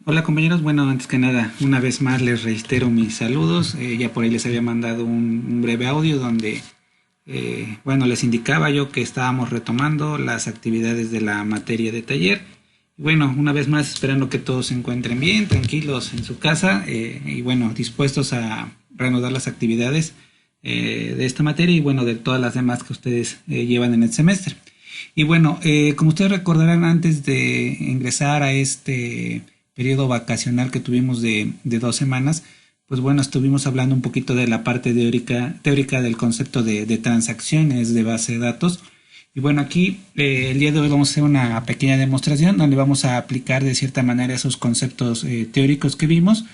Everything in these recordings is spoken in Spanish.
Hola compañeros, bueno, antes que nada, una vez más les reitero mis saludos. Ya por ahí les había mandado un breve audio donde, bueno, les indicaba yo que estábamos retomando las actividades de la materia de taller. Y bueno, una vez más, esperando que todos se encuentren bien, tranquilos en su casa y bueno, dispuestos a reanudar las actividades de esta materia y bueno, de todas las demás que ustedes llevan en el semestre. Y bueno, como ustedes recordarán, antes de ingresar a este periodo vacacional que tuvimos de 2 semanas, pues bueno, estuvimos hablando un poquito de la parte teórica del concepto de transacciones de base de datos. Y bueno, aquí el día de hoy vamos a hacer una pequeña demostración donde vamos a aplicar de cierta manera esos conceptos teóricos que vimos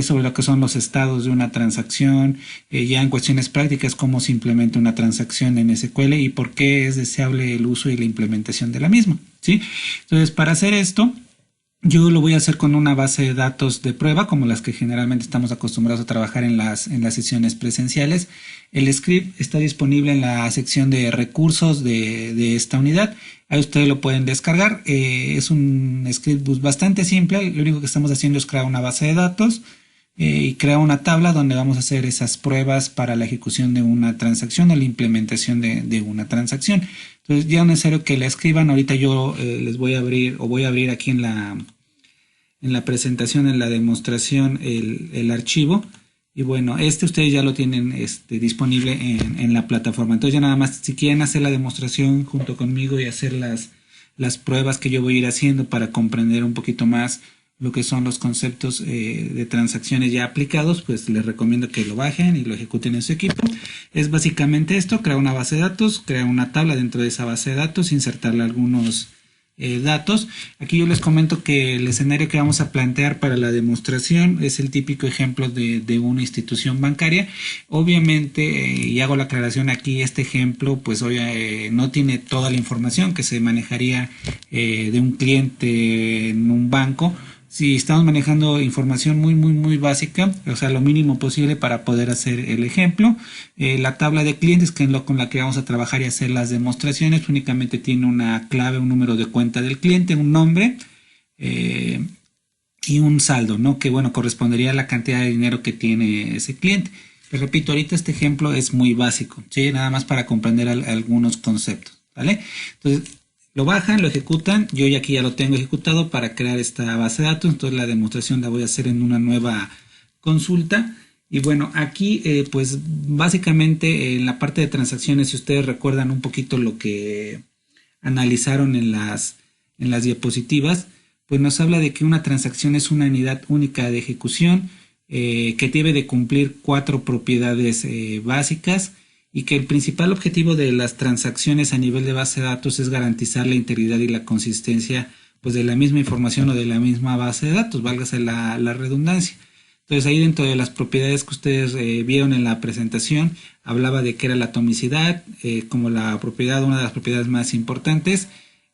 sobre lo que son los estados de una transacción, ya en cuestiones prácticas, cómo se implementa una transacción en SQL y por qué es deseable el uso y la implementación de la misma, ¿sí? Entonces, para hacer esto, yo lo voy a hacer con una base de datos de prueba, como las que generalmente estamos acostumbrados a trabajar en las sesiones presenciales. El script está disponible en la sección de recursos de esta unidad. Ahí ustedes lo pueden descargar. Es un script bastante simple. Lo único que estamos haciendo es crear una base de datos y crear una tabla donde vamos a hacer esas pruebas para la ejecución de una transacción o la implementación de una transacción. Entonces ya no es necesario que la escriban. Ahorita yo les voy a abrir o voy a abrir aquí en la presentación, en la demostración, el archivo. Y bueno, ustedes ya lo tienen disponible en la plataforma. Entonces ya nada más, si quieren hacer la demostración junto conmigo y hacer las pruebas que yo voy a ir haciendo para comprender un poquito más lo que son los conceptos de transacciones ya aplicados, pues les recomiendo que lo bajen y lo ejecuten en su equipo. Es básicamente esto: crear una base de datos, crear una tabla dentro de esa base de datos, insertarle algunos datos. Aquí yo les comento que el escenario que vamos a plantear para la demostración es el típico ejemplo de una institución bancaria. Obviamente, y hago la aclaración aquí, este ejemplo pues hoy no tiene toda la información que se manejaría de un cliente en un banco. Si estamos manejando información muy básica, o sea, lo mínimo posible para poder hacer el ejemplo. La tabla de clientes, que es con la que vamos a trabajar y hacer las demostraciones, únicamente tiene una clave, un número de cuenta del cliente, un nombre y un saldo, ¿no? Que bueno, correspondería a la cantidad de dinero que tiene ese cliente. Les repito, ahorita este ejemplo es muy básico, ¿sí? Nada más para comprender algunos conceptos, ¿vale? Entonces, lo bajan, lo ejecutan. Yo ya aquí ya lo tengo ejecutado para crear esta base de datos. Entonces la demostración la voy a hacer en una nueva consulta. Y bueno, aquí pues básicamente en la parte de transacciones, si ustedes recuerdan un poquito lo que analizaron en las diapositivas, pues nos habla de que una transacción es una unidad única de ejecución que debe de cumplir 4 propiedades básicas, y que el principal objetivo de las transacciones a nivel de base de datos es garantizar la integridad y la consistencia pues de la misma información o de la misma base de datos, válgase la redundancia. Entonces ahí dentro de las propiedades que ustedes vieron en la presentación, hablaba de que era la atomicidad como la propiedad, una de las propiedades más importantes,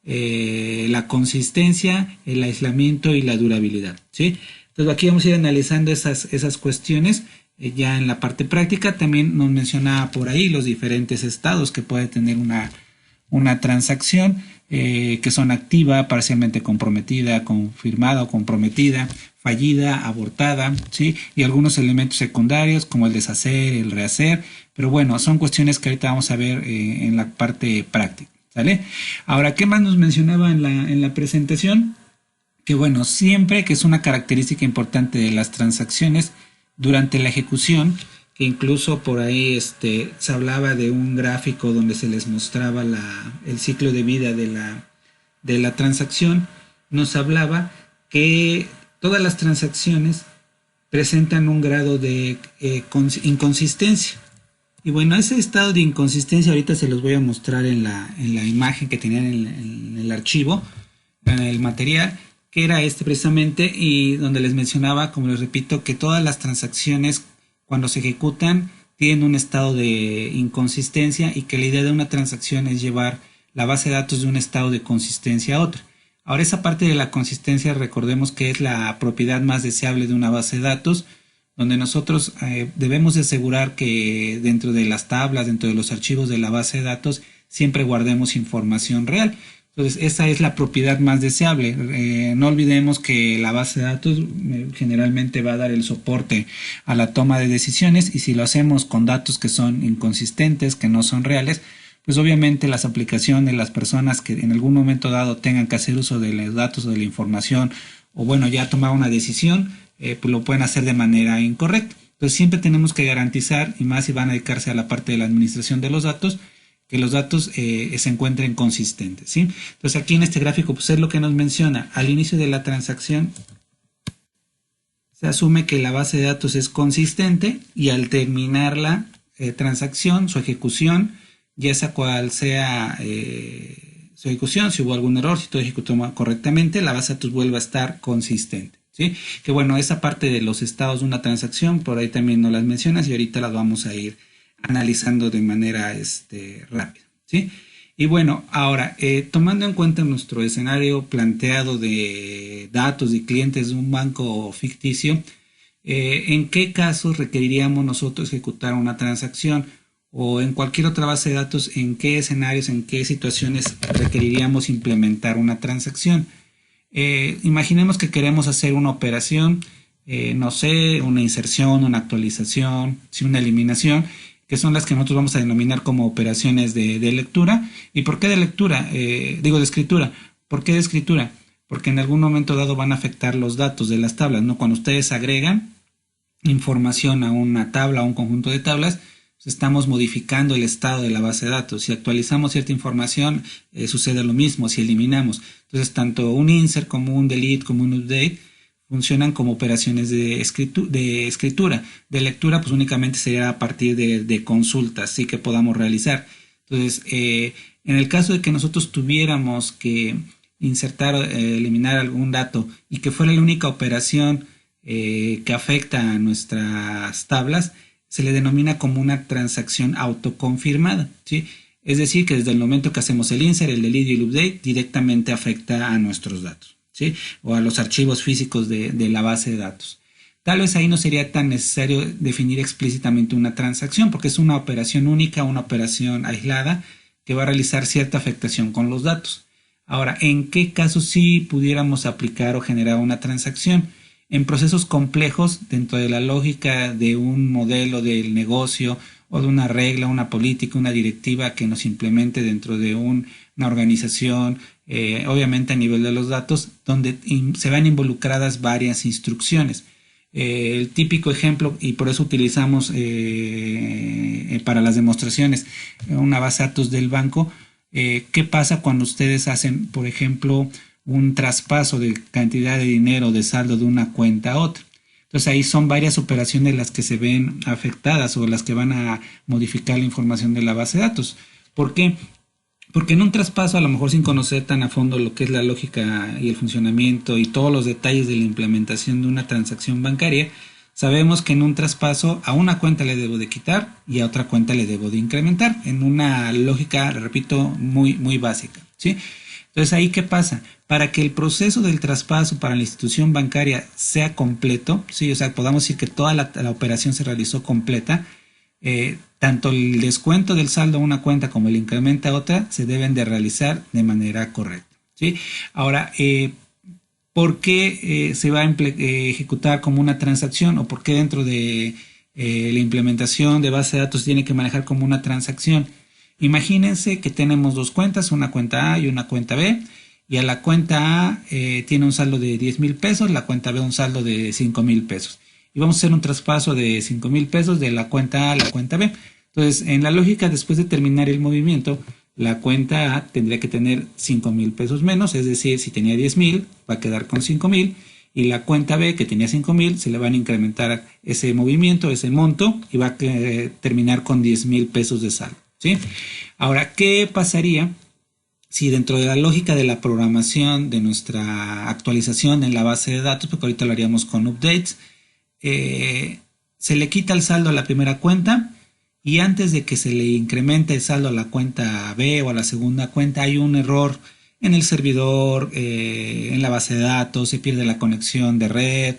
la consistencia, el aislamiento y la durabilidad, ¿sí? Entonces aquí vamos a ir analizando esas cuestiones. Ya en la parte práctica también nos mencionaba por ahí los diferentes estados que puede tener una transacción, que son activa, parcialmente comprometida, confirmada o comprometida, fallida, abortada, ¿sí? Y algunos elementos secundarios como el deshacer, el rehacer, pero bueno, son cuestiones que ahorita vamos a ver en la parte práctica, ¿sale? Ahora, ¿qué más nos mencionaba en la presentación? Que bueno, siempre que es una característica importante de las transacciones, durante la ejecución, que incluso por ahí se hablaba de un gráfico donde se les mostraba el ciclo de vida de la transacción, nos hablaba que todas las transacciones presentan un grado de inconsistencia. Y bueno, ese estado de inconsistencia ahorita se los voy a mostrar en la imagen que tenían en el archivo, en el material, que era precisamente, y donde les mencionaba, como les repito, que todas las transacciones cuando se ejecutan tienen un estado de inconsistencia y que la idea de una transacción es llevar la base de datos de un estado de consistencia a otro. Ahora, esa parte de la consistencia, recordemos que es la propiedad más deseable de una base de datos, donde nosotros debemos de asegurar que dentro de las tablas, dentro de los archivos de la base de datos, siempre guardemos información real. Entonces, esa es la propiedad más deseable. No olvidemos que la base de datos generalmente va a dar el soporte a la toma de decisiones, y si lo hacemos con datos que son inconsistentes, que no son reales, pues obviamente las aplicaciones, las personas que en algún momento dado tengan que hacer uso de los datos o de la información, o bueno, ya tomar una decisión, pues lo pueden hacer de manera incorrecta. Entonces siempre tenemos que garantizar, y más si van a dedicarse a la parte de la administración de los datos, que los datos se encuentren consistentes, ¿sí? Entonces aquí en este gráfico pues es lo que nos menciona. Al inicio de la transacción se asume que la base de datos es consistente, y al terminar la transacción, su ejecución, ya sea cual sea su ejecución, si hubo algún error, si todo ejecutó correctamente, la base de datos vuelve a estar consistente, ¿sí? Que bueno, esa parte de los estados de una transacción, por ahí también nos las mencionas, y ahorita las vamos a ir analizando de manera rápida, ¿sí? Y bueno, ahora, tomando en cuenta nuestro escenario planteado de datos y clientes de un banco ficticio, ¿en qué casos requeriríamos nosotros ejecutar una transacción? O en cualquier otra base de datos, ¿en qué escenarios, en qué situaciones requeriríamos implementar una transacción? Imaginemos que queremos hacer una operación, no sé, una inserción, una actualización, sí, una eliminación, que son las que nosotros vamos a denominar como operaciones de lectura. ¿Y por qué de lectura? Digo de escritura. ¿Por qué de escritura? Porque en algún momento dado van a afectar los datos de las tablas, ¿no? Cuando ustedes agregan información a una tabla, a un conjunto de tablas, pues estamos modificando el estado de la base de datos. Si actualizamos cierta información, sucede lo mismo si eliminamos. Entonces, tanto un insert como un delete, como un update, funcionan como operaciones de escritura. De lectura, pues únicamente sería a partir de consultas, sí, que podamos realizar. Entonces, en el caso de que nosotros tuviéramos que insertar, eliminar algún dato, y que fuera la única operación que afecta a nuestras tablas, se le denomina como una transacción autoconfirmada, ¿sí? Es decir, que desde el momento que hacemos el insert, el delete y el update, directamente afecta a nuestros datos, ¿sí? O a los archivos físicos de la base de datos. Tal vez ahí no sería tan necesario definir explícitamente una transacción, porque es una operación única, una operación aislada, que va a realizar cierta afectación con los datos. Ahora, ¿en qué casos sí pudiéramos aplicar o generar una transacción? En procesos complejos, dentro de la lógica de un modelo del negocio, o de una regla, una política, una directiva que nos implemente dentro de una organización, obviamente a nivel de los datos, donde se van involucradas varias instrucciones. El típico ejemplo, y por eso utilizamos para las demostraciones una base de datos del banco. ¿Qué pasa cuando ustedes hacen, por ejemplo, un traspaso de cantidad de dinero, de saldo de una cuenta a otra? Entonces ahí son varias operaciones las que se ven afectadas, o las que van a modificar la información de la base de datos. ¿Por qué? Porque en un traspaso, a lo mejor sin conocer tan a fondo lo que es la lógica y el funcionamiento y todos los detalles de la implementación de una transacción bancaria, sabemos que en un traspaso a una cuenta le debo de quitar y a otra cuenta le debo de incrementar, en una lógica, repito, muy, muy básica, ¿sí? Entonces, ¿ahí qué pasa? Para que el proceso del traspaso para la institución bancaria sea completo, ¿sí? O sea, podamos decir que toda la operación se realizó completa, tanto el descuento del saldo a una cuenta como el incremento a otra se deben de realizar de manera correcta, ¿sí? Ahora, ¿por qué se va a ejecutar como una transacción, o por qué dentro de la implementación de base de datos tiene que manejar como una transacción? Imagínense que tenemos dos cuentas, una cuenta A y una cuenta B, y a la cuenta A tiene un saldo de 10,000 pesos, la cuenta B un saldo de 5,000 pesos. Y vamos a hacer un traspaso de 5,000 pesos de la cuenta A a la cuenta B. Entonces, en la lógica, después de terminar el movimiento, la cuenta A tendría que tener 5,000 pesos menos, es decir, si tenía 10,000, va a quedar con 5,000, y la cuenta B, que tenía 5,000, se le van a incrementar ese movimiento, ese monto, y va a terminar con 10,000 pesos de saldo, ¿sí? Ahora, ¿qué pasaría si dentro de la lógica de la programación de nuestra actualización en la base de datos, porque ahorita lo haríamos con updates, se le quita el saldo a la primera cuenta, y antes de que se le incremente el saldo a la cuenta B o a la segunda cuenta, hay un error en el servidor, en la base de datos, se pierde la conexión de red,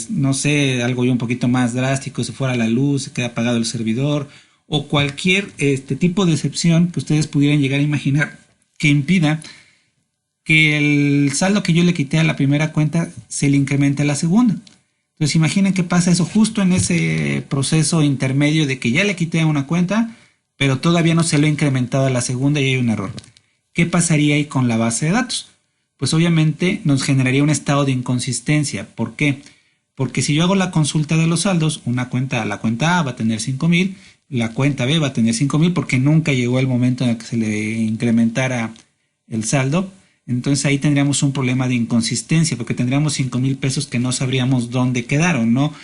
no sé, algo ya un poquito más drástico, se fuera la luz, se queda apagado el servidor, o cualquier tipo de excepción que ustedes pudieran llegar a imaginar que impida que el saldo que yo le quité a la primera cuenta se le incremente a la segunda. Entonces imaginen que pasa eso justo en ese proceso intermedio de que ya le quité a una cuenta, pero todavía no se lo he incrementado a la segunda y hay un error. ¿Qué pasaría ahí con la base de datos? Pues obviamente nos generaría un estado de inconsistencia. ¿Por qué? Porque si yo hago la consulta de los saldos, la cuenta A va a tener 5,000, la cuenta B va a tener 5,000 porque nunca llegó el momento en el que se le incrementara el saldo. Entonces ahí tendríamos un problema de inconsistencia porque tendríamos 5,000 pesos que no sabríamos dónde quedaron, ¿no?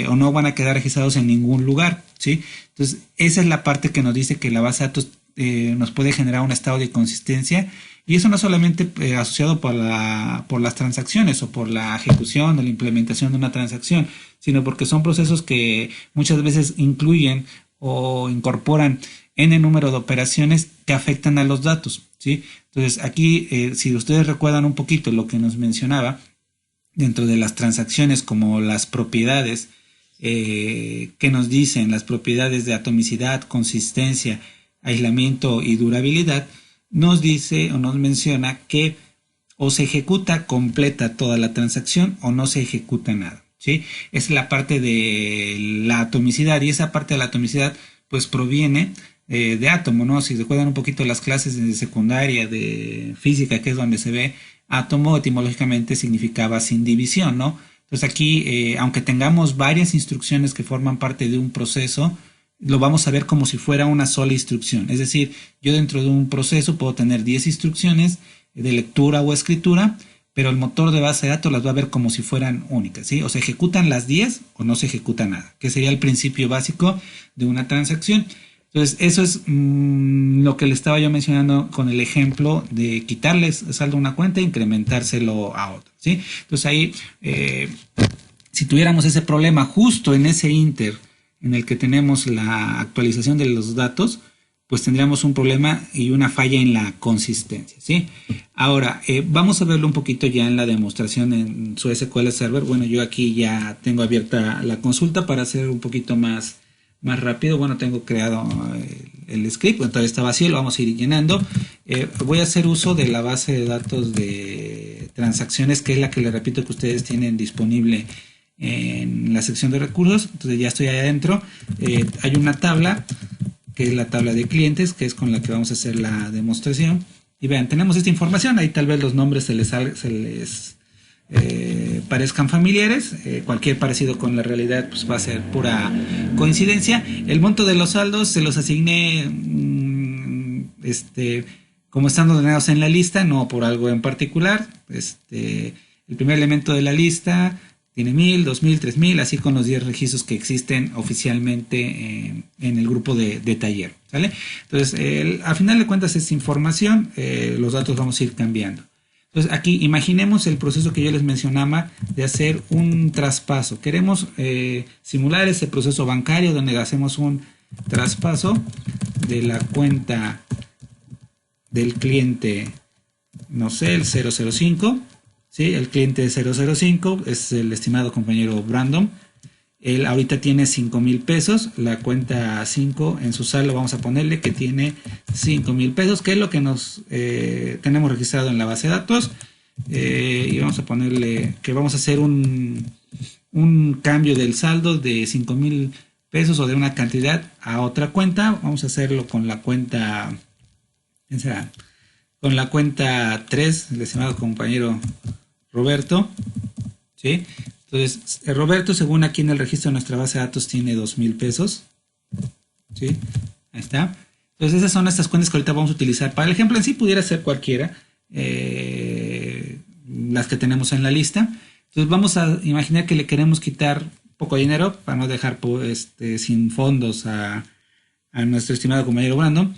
O no van a quedar registrados en ningún lugar, ¿sí? Entonces esa es la parte que nos dice que la base de datos nos puede generar un estado de inconsistencia, y eso no solamente asociado por las transacciones o por la ejecución o la implementación de una transacción, sino porque son procesos que muchas veces incluyen o incorporan n número de operaciones que afectan a los datos, ¿sí? Entonces aquí, si ustedes recuerdan un poquito lo que nos mencionaba, dentro de las transacciones como las propiedades que nos dicen, las propiedades de atomicidad, consistencia, aislamiento y durabilidad, nos dice o nos menciona que o se ejecuta completa toda la transacción o no se ejecuta nada, ¿sí? Es la parte de la atomicidad, y esa parte de la atomicidad pues proviene de átomo, ¿no? Si recuerdan un poquito las clases de secundaria de física, que es donde se ve átomo, etimológicamente significaba sin división, ¿no? Entonces aquí, aunque tengamos varias instrucciones que forman parte de un proceso, lo vamos a ver como si fuera una sola instrucción. Es decir, yo dentro de un proceso puedo tener 10 instrucciones de lectura o escritura, pero el motor de base de datos las va a ver como si fueran únicas, ¿sí? O se ejecutan las 10 o no se ejecuta nada, que sería el principio básico de una transacción. Entonces, eso es lo que le estaba yo mencionando con el ejemplo de quitarles saldo a una cuenta e incrementárselo a otra, ¿sí? Entonces ahí, si tuviéramos ese problema justo en ese inter en el que tenemos la actualización de los datos, pues tendríamos un problema y una falla en la consistencia, ¿sí? Ahora, vamos a verlo un poquito ya en la demostración en su SQL Server. Bueno, yo aquí ya tengo abierta la consulta para hacer un poquito más rápido. Bueno, tengo creado el script, entonces está vacío, lo vamos a ir llenando. Voy a hacer uso de la base de datos de transacciones, que es la que les repito que ustedes tienen disponible en la sección de recursos. Entonces ya estoy ahí adentro. Hay una tabla que es la tabla de clientes, que es con la que vamos a hacer la demostración. Y vean, tenemos esta información, ahí tal vez los nombres se les parezcan familiares, cualquier parecido con la realidad pues va a ser pura coincidencia. El monto de los saldos se los asigné como están ordenados en la lista, no por algo en particular. El primer elemento de la lista tiene 1000, 2000, 3000, así con los 10 registros que existen oficialmente en el grupo de taller, ¿sale? Entonces, al final de cuentas, esta información, los datos vamos a ir cambiando. Entonces, aquí imaginemos el proceso que yo les mencionaba de hacer un traspaso. Queremos simular ese proceso bancario donde hacemos un traspaso de la cuenta del cliente, no sé, el 005. ¿Sí? El cliente 005 es el estimado compañero Brandon. Él ahorita tiene 5,000 pesos. La cuenta 5 en su saldo vamos a ponerle que tiene 5,000 pesos, que es lo que nos tenemos registrado en la base de datos. Y vamos a ponerle que vamos a hacer un cambio del saldo de 5,000 pesos o de una cantidad a otra cuenta. Vamos a hacerlo con la cuenta, ¿quién será? Con la cuenta 3, el estimado compañero Roberto, ¿sí? Entonces, Roberto, según aquí en el registro de nuestra base de datos, tiene 2,000 pesos, ¿sí? Ahí está. Entonces, esas son estas cuentas que ahorita vamos a utilizar. Para el ejemplo en sí, pudiera ser cualquiera, las que tenemos en la lista. Entonces, vamos a imaginar que le queremos quitar poco dinero para no dejar sin fondos a nuestro estimado compañero Brandon.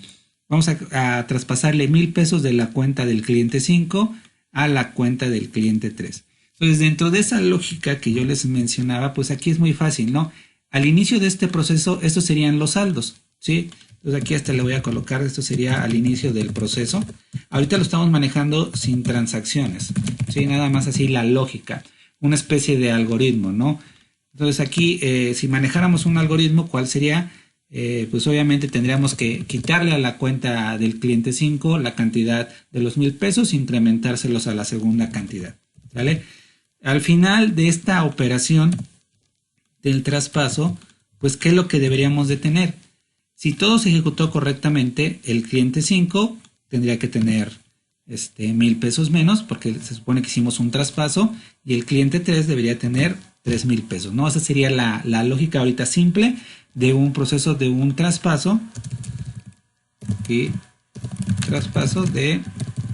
Vamos a traspasarle 1,000 pesos de la cuenta del cliente 5 a la cuenta del cliente 3. Entonces, dentro de esa lógica que yo les mencionaba, pues aquí es muy fácil, ¿no? Al inicio de este proceso, estos serían los saldos, ¿sí? Entonces aquí hasta le voy a colocar, esto sería al inicio del proceso. Ahorita lo estamos manejando sin transacciones, ¿sí? Nada más así la lógica, una especie de algoritmo, ¿no? Entonces aquí, si manejáramos un algoritmo, ¿cuál sería? pues obviamente tendríamos que quitarle a la cuenta del cliente 5 la cantidad de los 1000 pesos e incrementárselos a la segunda cantidad, ¿vale? Al final de esta operación del traspaso, pues ¿qué es lo que deberíamos de tener? Si todo se ejecutó correctamente, el cliente 5 tendría que tener 1000 pesos menos, porque se supone que hicimos un traspaso, y el cliente 3 debería tener 3000 pesos, ¿no? Esa sería la lógica ahorita simple de un proceso de un traspaso, y traspaso de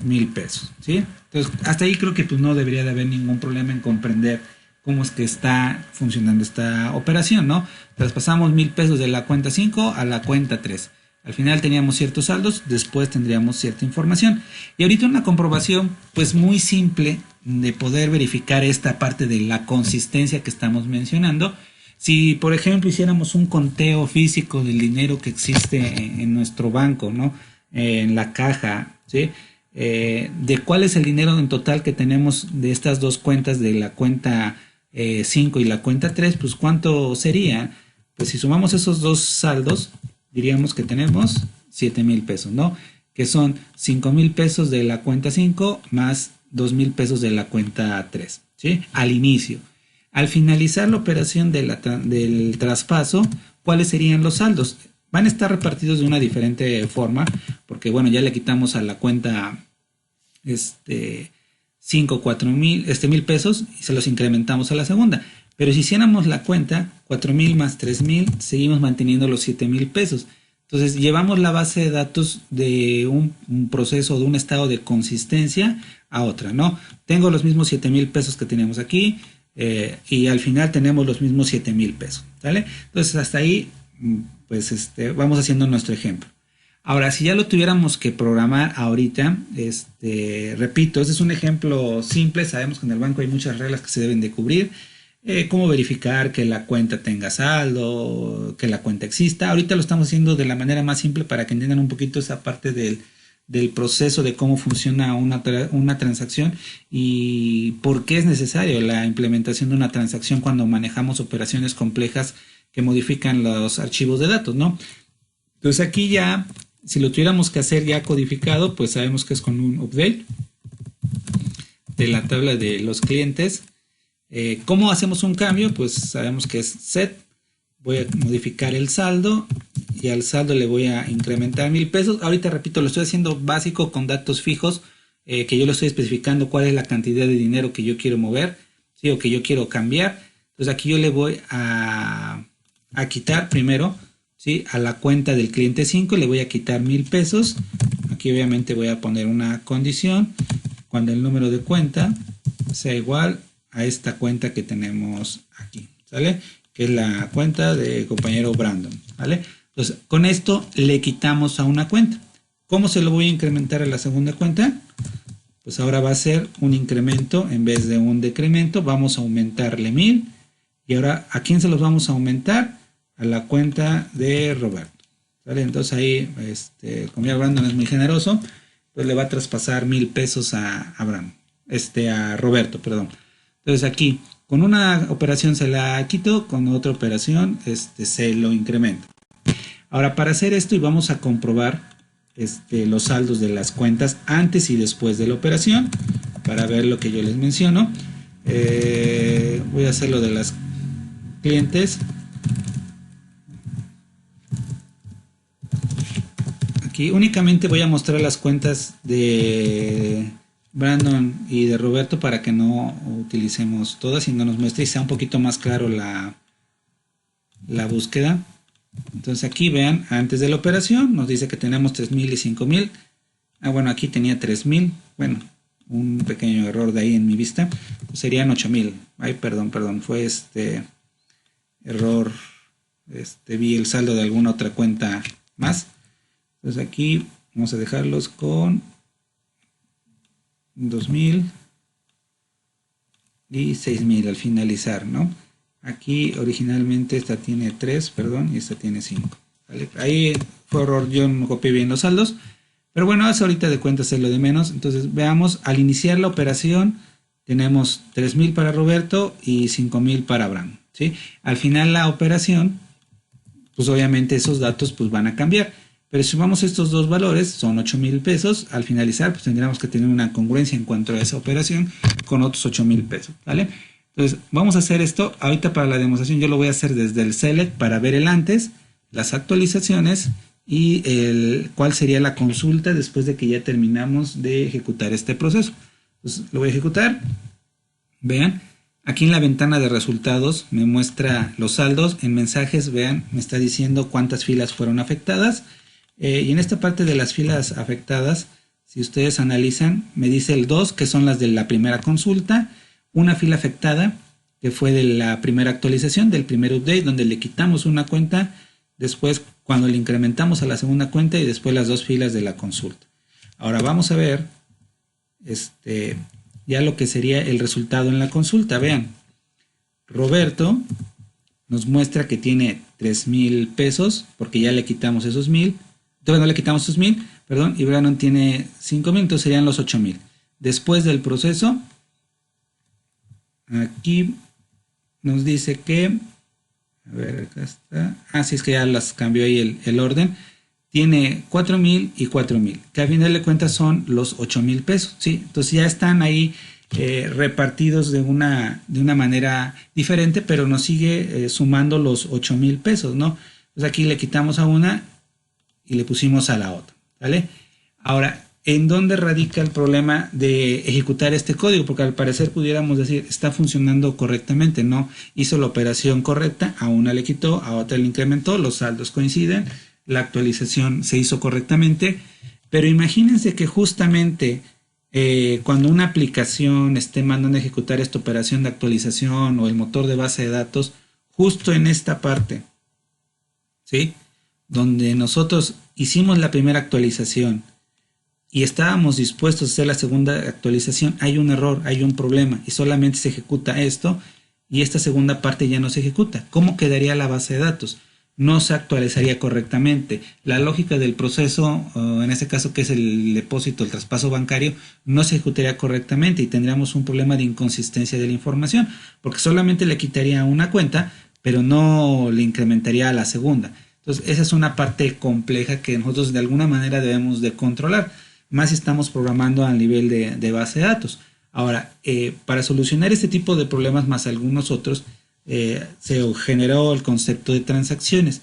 1000 pesos, ¿sí? Entonces, hasta ahí creo que pues no debería de haber ningún problema en comprender cómo es que está funcionando esta operación, ¿no? Traspasamos 1000 pesos de la cuenta 5 a la cuenta 3. Al final teníamos ciertos saldos, después tendríamos cierta información. Y ahorita una comprobación pues muy simple de poder verificar esta parte de la consistencia que estamos mencionando. Si por ejemplo hiciéramos un conteo físico del dinero que existe en nuestro banco, ¿no? En la caja, ¿sí? De cuál es el dinero en total que tenemos de estas dos cuentas, de la cuenta 5 y la cuenta 3, pues ¿cuánto sería? Pues si sumamos esos dos saldos, diríamos que tenemos 7000 pesos, ¿no? Que son 5000 pesos de la cuenta 5 más 2000 pesos de la cuenta 3, ¿sí? Al inicio. Al finalizar la operación del traspaso, ¿cuáles serían los saldos? Van a estar repartidos de una diferente forma, porque bueno, ya le quitamos a la cuenta 5, 4000, 1000 pesos y se los incrementamos a la segunda. Pero si hiciéramos la cuenta, 4000 más 3000, seguimos manteniendo los 7000 pesos. Entonces llevamos la base de datos de un proceso, de un estado de consistencia a otra, ¿no? Tengo los mismos 7000 pesos que tenemos aquí y al final tenemos los mismos 7000 pesos, ¿vale? Entonces hasta ahí, pues vamos haciendo nuestro ejemplo. Ahora, si ya lo tuviéramos que programar ahorita, repito, este es un ejemplo simple. Sabemos que en el banco hay muchas reglas que se deben de cubrir. Cómo verificar que la cuenta tenga saldo, que la cuenta exista. Ahorita lo estamos haciendo de la manera más simple para que entiendan un poquito esa parte del proceso de cómo funciona una transacción y por qué es necesario la implementación de una transacción cuando manejamos operaciones complejas que modifican los archivos de datos, ¿no? Entonces aquí ya, si lo tuviéramos que hacer ya codificado, pues sabemos que es con un update de la tabla de los clientes. ¿Cómo hacemos un cambio? Pues sabemos que es set. Voy a modificar el saldo y al saldo le voy a incrementar 1000 pesos. Ahorita repito, lo estoy haciendo básico con datos fijos, que yo le estoy especificando cuál es la cantidad de dinero que yo quiero mover, ¿sí? O que yo quiero cambiar. Entonces aquí yo le voy a quitar primero, ¿sí? A la cuenta del cliente 5 le voy a quitar 1000 pesos. Aquí obviamente voy a poner una condición cuando el número de cuenta sea igual a esta cuenta que tenemos aquí, ¿sale? Que es la cuenta de compañero Brandon, ¿vale? Entonces, con esto le quitamos a una cuenta. ¿Cómo se lo voy a incrementar a la segunda cuenta? Pues ahora va a ser un incremento en vez de un decremento. Vamos a aumentarle 1000. Y ahora, ¿a quién se los vamos a aumentar? A la cuenta de Roberto, ¿vale? Entonces ahí, el compañero Brandon es muy generoso, pues le va a traspasar 1000 pesos a Roberto, perdón. Entonces aquí, con una operación se la quito, con otra operación se lo incrementa. Ahora, para hacer esto, y vamos a comprobar los saldos de las cuentas antes y después de la operación, para ver lo que yo les menciono. Voy a hacer lo de las clientes. Aquí únicamente voy a mostrar las cuentas de Brandon y de Roberto para que no utilicemos todas, sino nos muestre y sea un poquito más claro la búsqueda. Entonces aquí vean, antes de la operación nos dice que tenemos 3000 y 5000. Bueno, aquí tenía 3000. Bueno, un pequeño error de ahí en mi vista. Pues serían 8000. Ay, perdón, fue error. Vi el saldo de alguna otra cuenta más. Entonces aquí vamos a dejarlos con 2000 y 6000 al finalizar, ¿no? Aquí originalmente esta tiene 3, perdón, y esta tiene 5, ¿vale? Ahí fue error, yo no copié bien los saldos, pero bueno, hace ahorita de cuenta es lo de menos. Entonces veamos, al iniciar la operación tenemos 3000 para Roberto y 5000 para Abraham, ¿sí? Al final la operación pues obviamente esos datos pues van a cambiar. Pero si sumamos estos dos valores, son 8,000 pesos. Al finalizar, pues tendríamos que tener una congruencia en cuanto a esa operación con otros 8,000 pesos, ¿vale? Entonces, vamos a hacer esto. Ahorita para la demostración yo lo voy a hacer desde el select para ver el antes, las actualizaciones y cuál sería la consulta después de que ya terminamos de ejecutar este proceso. Entonces, lo voy a ejecutar. Vean, aquí en la ventana de resultados me muestra los saldos. En mensajes, vean, me está diciendo cuántas filas fueron afectadas. Y en esta parte de las filas afectadas, si ustedes analizan, me dice el 2, que son las de la primera consulta, una fila afectada, que fue de la primera actualización, del primer update, donde le quitamos una cuenta, después cuando le incrementamos a la segunda cuenta y después las dos filas de la consulta. Ahora vamos a ver ya lo que sería el resultado en la consulta. Vean, Roberto nos muestra que tiene 3,000 pesos, porque ya le quitamos esos 1,000. Entonces no le quitamos esos 1,000, perdón, y Brandon tiene 5,000, entonces serían los 8,000. Después del proceso, aquí nos dice que, a ver, acá está, sí, es que ya las cambió ahí el orden, tiene 4,000 y 4,000, que a final de cuentas son los 8,000 pesos, ¿sí? Entonces ya están ahí repartidos de una manera diferente, pero nos sigue sumando los 8,000 pesos, ¿no? Entonces aquí le quitamos a una y le pusimos a la otra, ¿vale? Ahora, ¿en dónde radica el problema de ejecutar este código? Porque al parecer pudiéramos decir, está funcionando correctamente, ¿no? Hizo la operación correcta, a una le quitó, a otra le incrementó, los saldos coinciden, la actualización se hizo correctamente, pero imagínense que justamente cuando una aplicación esté mandando a ejecutar esta operación de actualización o el motor de base de datos, justo en esta parte, ¿sí? Donde nosotros hicimos la primera actualización y estábamos dispuestos a hacer la segunda actualización, hay un error, hay un problema y solamente se ejecuta esto y esta segunda parte ya no se ejecuta. ¿Cómo quedaría la base de datos? No se actualizaría correctamente. La lógica del proceso, en este caso que es el depósito, el traspaso bancario, no se ejecutaría correctamente y tendríamos un problema de inconsistencia de la información, porque solamente le quitaría una cuenta, pero no le incrementaría a la segunda. Entonces, esa es una parte compleja que nosotros de alguna manera debemos de controlar, más si estamos programando a nivel de base de datos. Ahora, para solucionar este tipo de problemas más algunos otros, se generó el concepto de transacciones.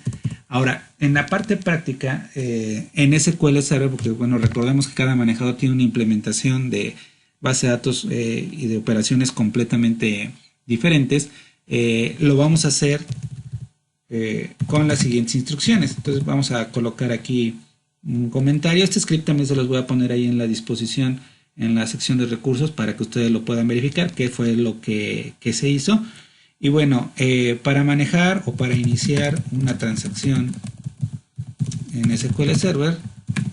Ahora, en la parte práctica, en SQL Server, porque bueno, recordemos que cada manejador tiene una implementación de base de datos y de operaciones completamente diferentes, lo vamos a hacer con las siguientes instrucciones. Entonces vamos a colocar aquí un comentario. Este script también se los voy a poner ahí en la disposición, en la sección de recursos, para que ustedes lo puedan verificar qué fue lo que se hizo. Y bueno, para manejar o para iniciar una transacción en SQL Server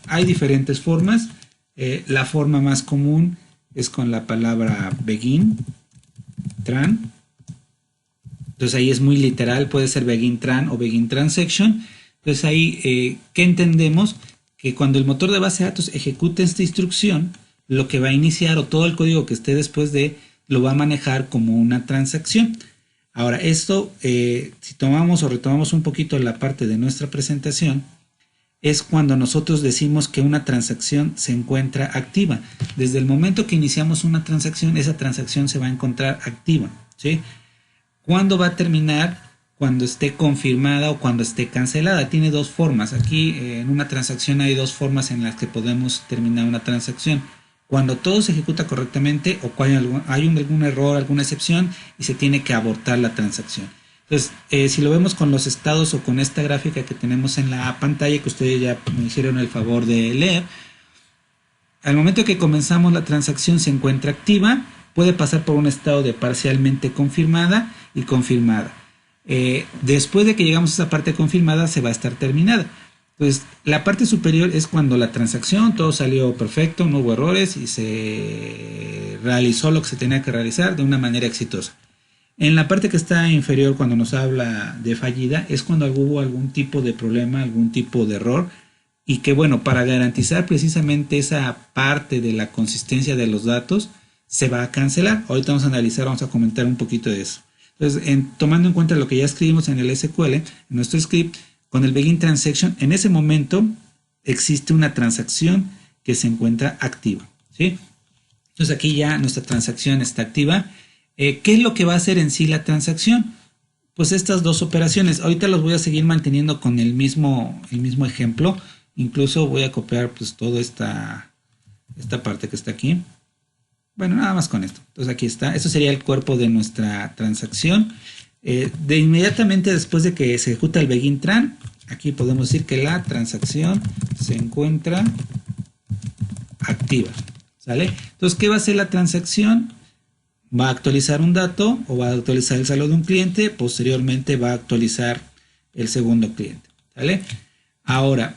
hay diferentes formas. La forma más común es con la palabra begin tran. Entonces ahí es muy literal, puede ser begin tran o begin transaction. Entonces ahí, ¿qué entendemos? Que cuando el motor de base de datos ejecute esta instrucción, lo que va a iniciar o todo el código que esté después de lo va a manejar como una transacción. Ahora, esto, si tomamos o retomamos un poquito la parte de nuestra presentación, es cuando nosotros decimos que una transacción se encuentra activa. Desde el momento que iniciamos una transacción, esa transacción se va a encontrar activa, ¿sí? ¿Cuándo va a terminar? Cuando esté confirmada o cuando esté cancelada. Tiene dos formas. Aquí en una transacción hay dos formas en las que podemos terminar una transacción. Cuando todo se ejecuta correctamente o cuando hay algún error, alguna excepción y se tiene que abortar la transacción. Entonces, si lo vemos con los estados o con esta gráfica que tenemos en la pantalla, que ustedes ya me hicieron el favor de leer, al momento que comenzamos la transacción se encuentra activa, puede pasar por un estado de parcialmente confirmada y confirmada. Después de que llegamos a esa parte confirmada, se va a estar terminada. Entonces, la parte superior es cuando la transacción, todo salió perfecto, no hubo errores y se realizó lo que se tenía que realizar de una manera exitosa. En la parte que está inferior, cuando nos habla de fallida, es cuando hubo algún tipo de problema, algún tipo de error, y que bueno, para garantizar precisamente esa parte de la consistencia de los datos, se va a cancelar. Ahorita vamos a analizar, vamos a comentar un poquito de eso. Entonces, tomando en cuenta lo que ya escribimos en el SQL, en nuestro script, con el begin transaction, en ese momento existe una transacción que se encuentra activa, ¿sí? Entonces aquí ya nuestra transacción está activa. ¿Qué es lo que va a hacer en sí la transacción? Pues estas dos operaciones. Ahorita los voy a seguir manteniendo con el mismo ejemplo. Incluso voy a copiar pues toda esta parte que está aquí. Bueno, nada más con esto. Entonces aquí está. Esto sería el cuerpo de nuestra transacción. De inmediatamente después de que se ejecuta el begin tran, aquí podemos decir que la transacción se encuentra activa. ¿Sale? Entonces, ¿qué va a hacer la transacción? Va a actualizar un dato o va a actualizar el saldo de un cliente. Posteriormente va a actualizar el segundo cliente. ¿Sale? Ahora,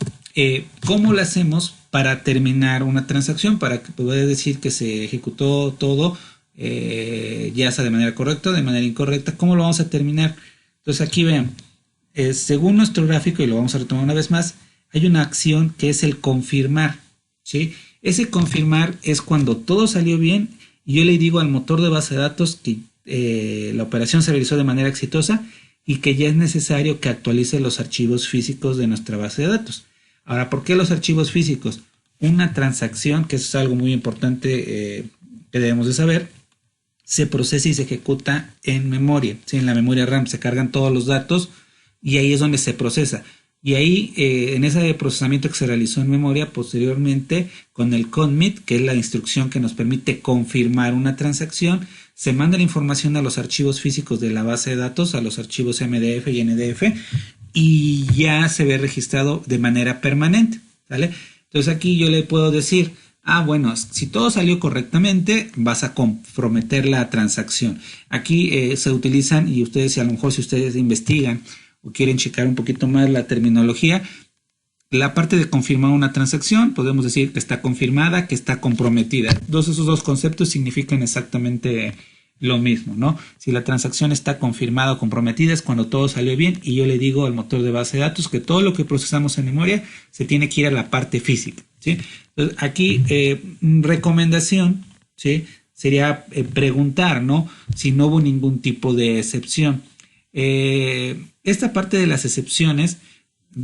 ¿cómo lo hacemos para terminar una transacción? Para que pueda decir que se ejecutó todo, ya sea de manera correcta o de manera incorrecta. ¿Cómo lo vamos a terminar? Entonces aquí vean, según nuestro gráfico, y lo vamos a retomar una vez más, hay una acción que es el confirmar, ¿sí? Ese confirmar es cuando todo salió bien y yo le digo al motor de base de datos que la operación se realizó de manera exitosa y que ya es necesario que actualice los archivos físicos de nuestra base de datos. Ahora, ¿por qué los archivos físicos? Una transacción, que es algo muy importante que debemos de saber, se procesa y se ejecuta en memoria, ¿sí? En la memoria RAM se cargan todos los datos y ahí es donde se procesa. Y ahí, en ese procesamiento que se realizó en memoria, posteriormente, con el commit, que es la instrucción que nos permite confirmar una transacción, se manda la información a los archivos físicos de la base de datos, a los archivos MDF y NDF, y ya se ve registrado de manera permanente, ¿vale? Entonces aquí yo le puedo decir, bueno, si todo salió correctamente, vas a comprometer la transacción. Aquí se utilizan, y ustedes, a lo mejor si ustedes investigan o quieren checar un poquito más la terminología, la parte de confirmar una transacción, podemos decir que está confirmada, que está comprometida. Esos dos conceptos significan exactamente lo mismo, ¿no? Si la transacción está confirmada o comprometida es cuando todo salió bien y yo le digo al motor de base de datos que todo lo que procesamos en memoria se tiene que ir a la parte física, ¿sí? Entonces, aquí, recomendación, ¿sí? Sería preguntar, ¿no? Si no hubo ningún tipo de excepción. Esta parte de las excepciones,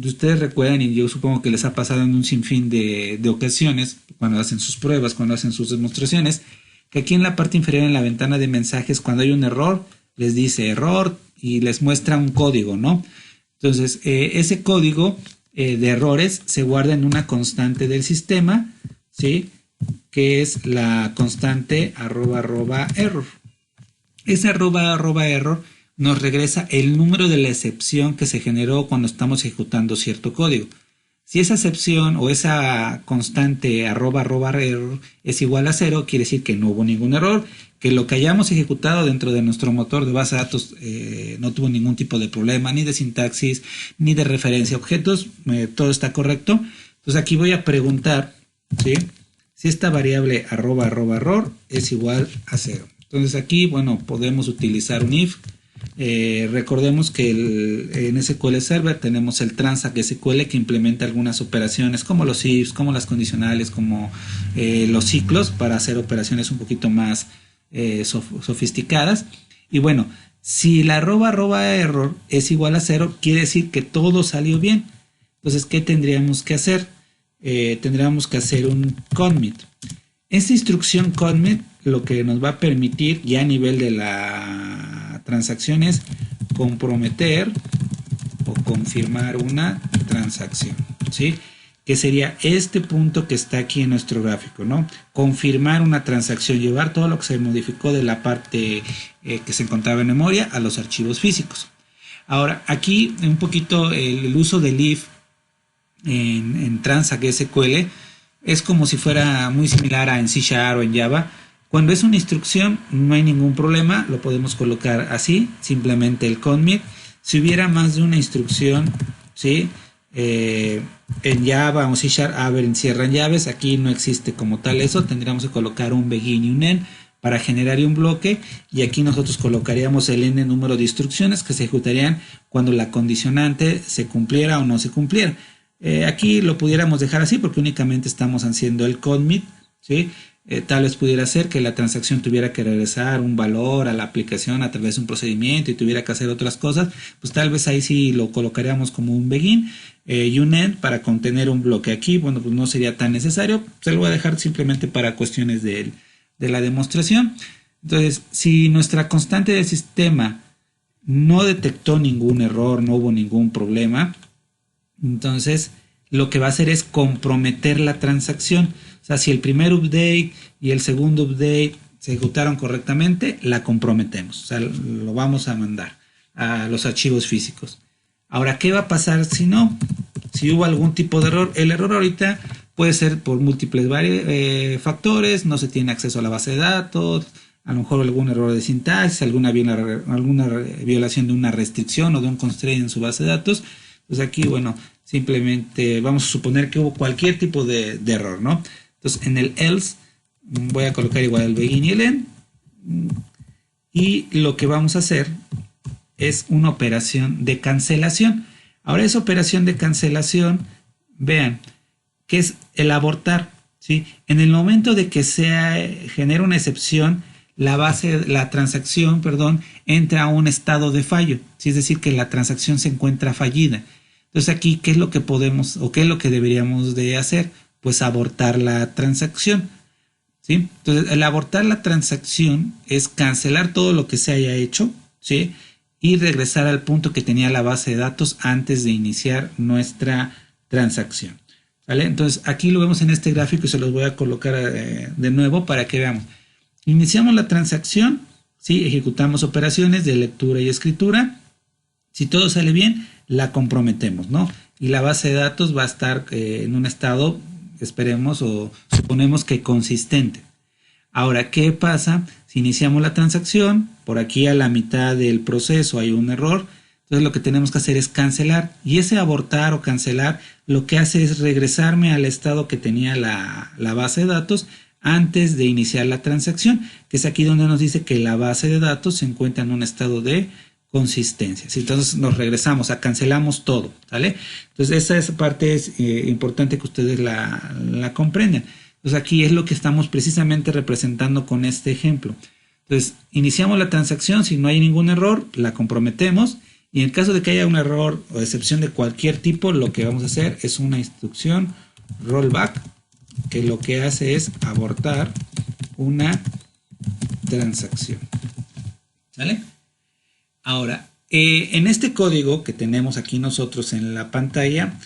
ustedes recuerdan, y yo supongo que les ha pasado en un sinfín de ocasiones, cuando hacen sus pruebas, cuando hacen sus demostraciones, que aquí en la parte inferior en la ventana de mensajes, cuando hay un error, les dice error y les muestra un código, ¿no? Entonces, ese código de errores se guarda en una constante del sistema, ¿sí? Que es la constante @error. Ese @error nos regresa el número de la excepción que se generó cuando estamos ejecutando cierto código. Si esa excepción o esa constante @error es igual a 0, quiere decir que no hubo ningún error, que lo que hayamos ejecutado dentro de nuestro motor de base de datos no tuvo ningún tipo de problema, ni de sintaxis, ni de referencia a objetos, todo está correcto. Entonces aquí voy a preguntar, ¿sí? Si esta variable @error es igual a 0. Entonces aquí, bueno, podemos utilizar un if. Recordemos que en SQL Server tenemos el Transact SQL que implementa algunas operaciones como los ifs, como las condicionales, como los ciclos para hacer operaciones un poquito más sofisticadas. Y bueno, si la @error es igual a 0, quiere decir que todo salió bien. Entonces, ¿qué tendríamos que hacer? Tendríamos que hacer un commit. Esta instrucción commit lo que nos va a permitir ya a nivel de la transacción es comprometer o confirmar una transacción, ¿sí? Que sería este punto que está aquí en nuestro gráfico, ¿no? Confirmar una transacción, llevar todo lo que se modificó de la parte que se encontraba en memoria a los archivos físicos. Ahora, aquí un poquito el uso del if en Transact SQL es como si fuera muy similar a en C# o en Java. Cuando es una instrucción no hay ningún problema, lo podemos colocar así, simplemente el commit. Si hubiera más de una instrucción, ¿sí? En Java o C# encierran llaves, aquí no existe como tal eso, tendríamos que colocar un begin y un end para generar un bloque y aquí nosotros colocaríamos el n número de instrucciones que se ejecutarían cuando la condicionante se cumpliera o no se cumpliera. Aquí lo pudiéramos dejar así porque únicamente estamos haciendo el commit, ¿sí? tal vez pudiera ser que la transacción tuviera que regresar un valor a la aplicación a través de un procedimiento y tuviera que hacer otras cosas, pues tal vez ahí sí lo colocaríamos como un begin y un end para contener un bloque. Aquí, bueno, pues no sería tan necesario, se lo voy a dejar simplemente para cuestiones de la demostración. Entonces, si nuestra constante del sistema no detectó ningún error, no hubo ningún problema, entonces lo que va a hacer es comprometer la transacción. O sea, si el primer update y el segundo update se ejecutaron correctamente, la comprometemos. O sea, lo vamos a mandar a los archivos físicos. Ahora, ¿qué va a pasar si no? Si hubo algún tipo de error. El error ahorita puede ser por múltiples factores, no se tiene acceso a la base de datos, a lo mejor algún error de sintaxis, alguna violación de una restricción o de un constraint en su base de datos. Pues aquí, bueno, simplemente vamos a suponer que hubo cualquier tipo de error, ¿no? Entonces, en el else voy a colocar igual el begin y el end. Y lo que vamos a hacer es una operación de cancelación. Ahora, esa operación de cancelación, vean, que es el abortar, ¿sí? En el momento de que se genera una excepción, la transacción, entra a un estado de fallo, ¿sí? Es decir, que la transacción se encuentra fallida. Entonces aquí, ¿qué es lo que podemos o qué es lo que deberíamos de hacer? Pues abortar la transacción, ¿sí? Entonces, el abortar la transacción es cancelar todo lo que se haya hecho, ¿sí? Y regresar al punto que tenía la base de datos antes de iniciar nuestra transacción, ¿vale? Entonces, aquí lo vemos en este gráfico y se los voy a colocar de nuevo para que veamos. Iniciamos la transacción, ¿sí? Ejecutamos operaciones de lectura y escritura. Si todo sale bien, la comprometemos, ¿no? Y la base de datos va a estar en un estado, esperemos o suponemos que consistente. Ahora, ¿qué pasa si iniciamos la transacción? Por aquí a la mitad del proceso hay un error. Entonces lo que tenemos que hacer es cancelar. Y ese abortar o cancelar lo que hace es regresarme al estado que tenía la base de datos antes de iniciar la transacción, que es aquí donde nos dice que la base de datos se encuentra en un estado de consistencia. Entonces nos regresamos, cancelamos todo, ¿vale? Entonces esa parte es importante que ustedes la comprendan. Entonces aquí es lo que estamos precisamente representando con este ejemplo. Entonces iniciamos la transacción, si no hay ningún error, la comprometemos, y en caso de que haya un error o excepción de cualquier tipo, lo que vamos a hacer es una instrucción rollback, que lo que hace es abortar una transacción, ¿vale? Ahora, en este código que tenemos aquí nosotros en la pantalla,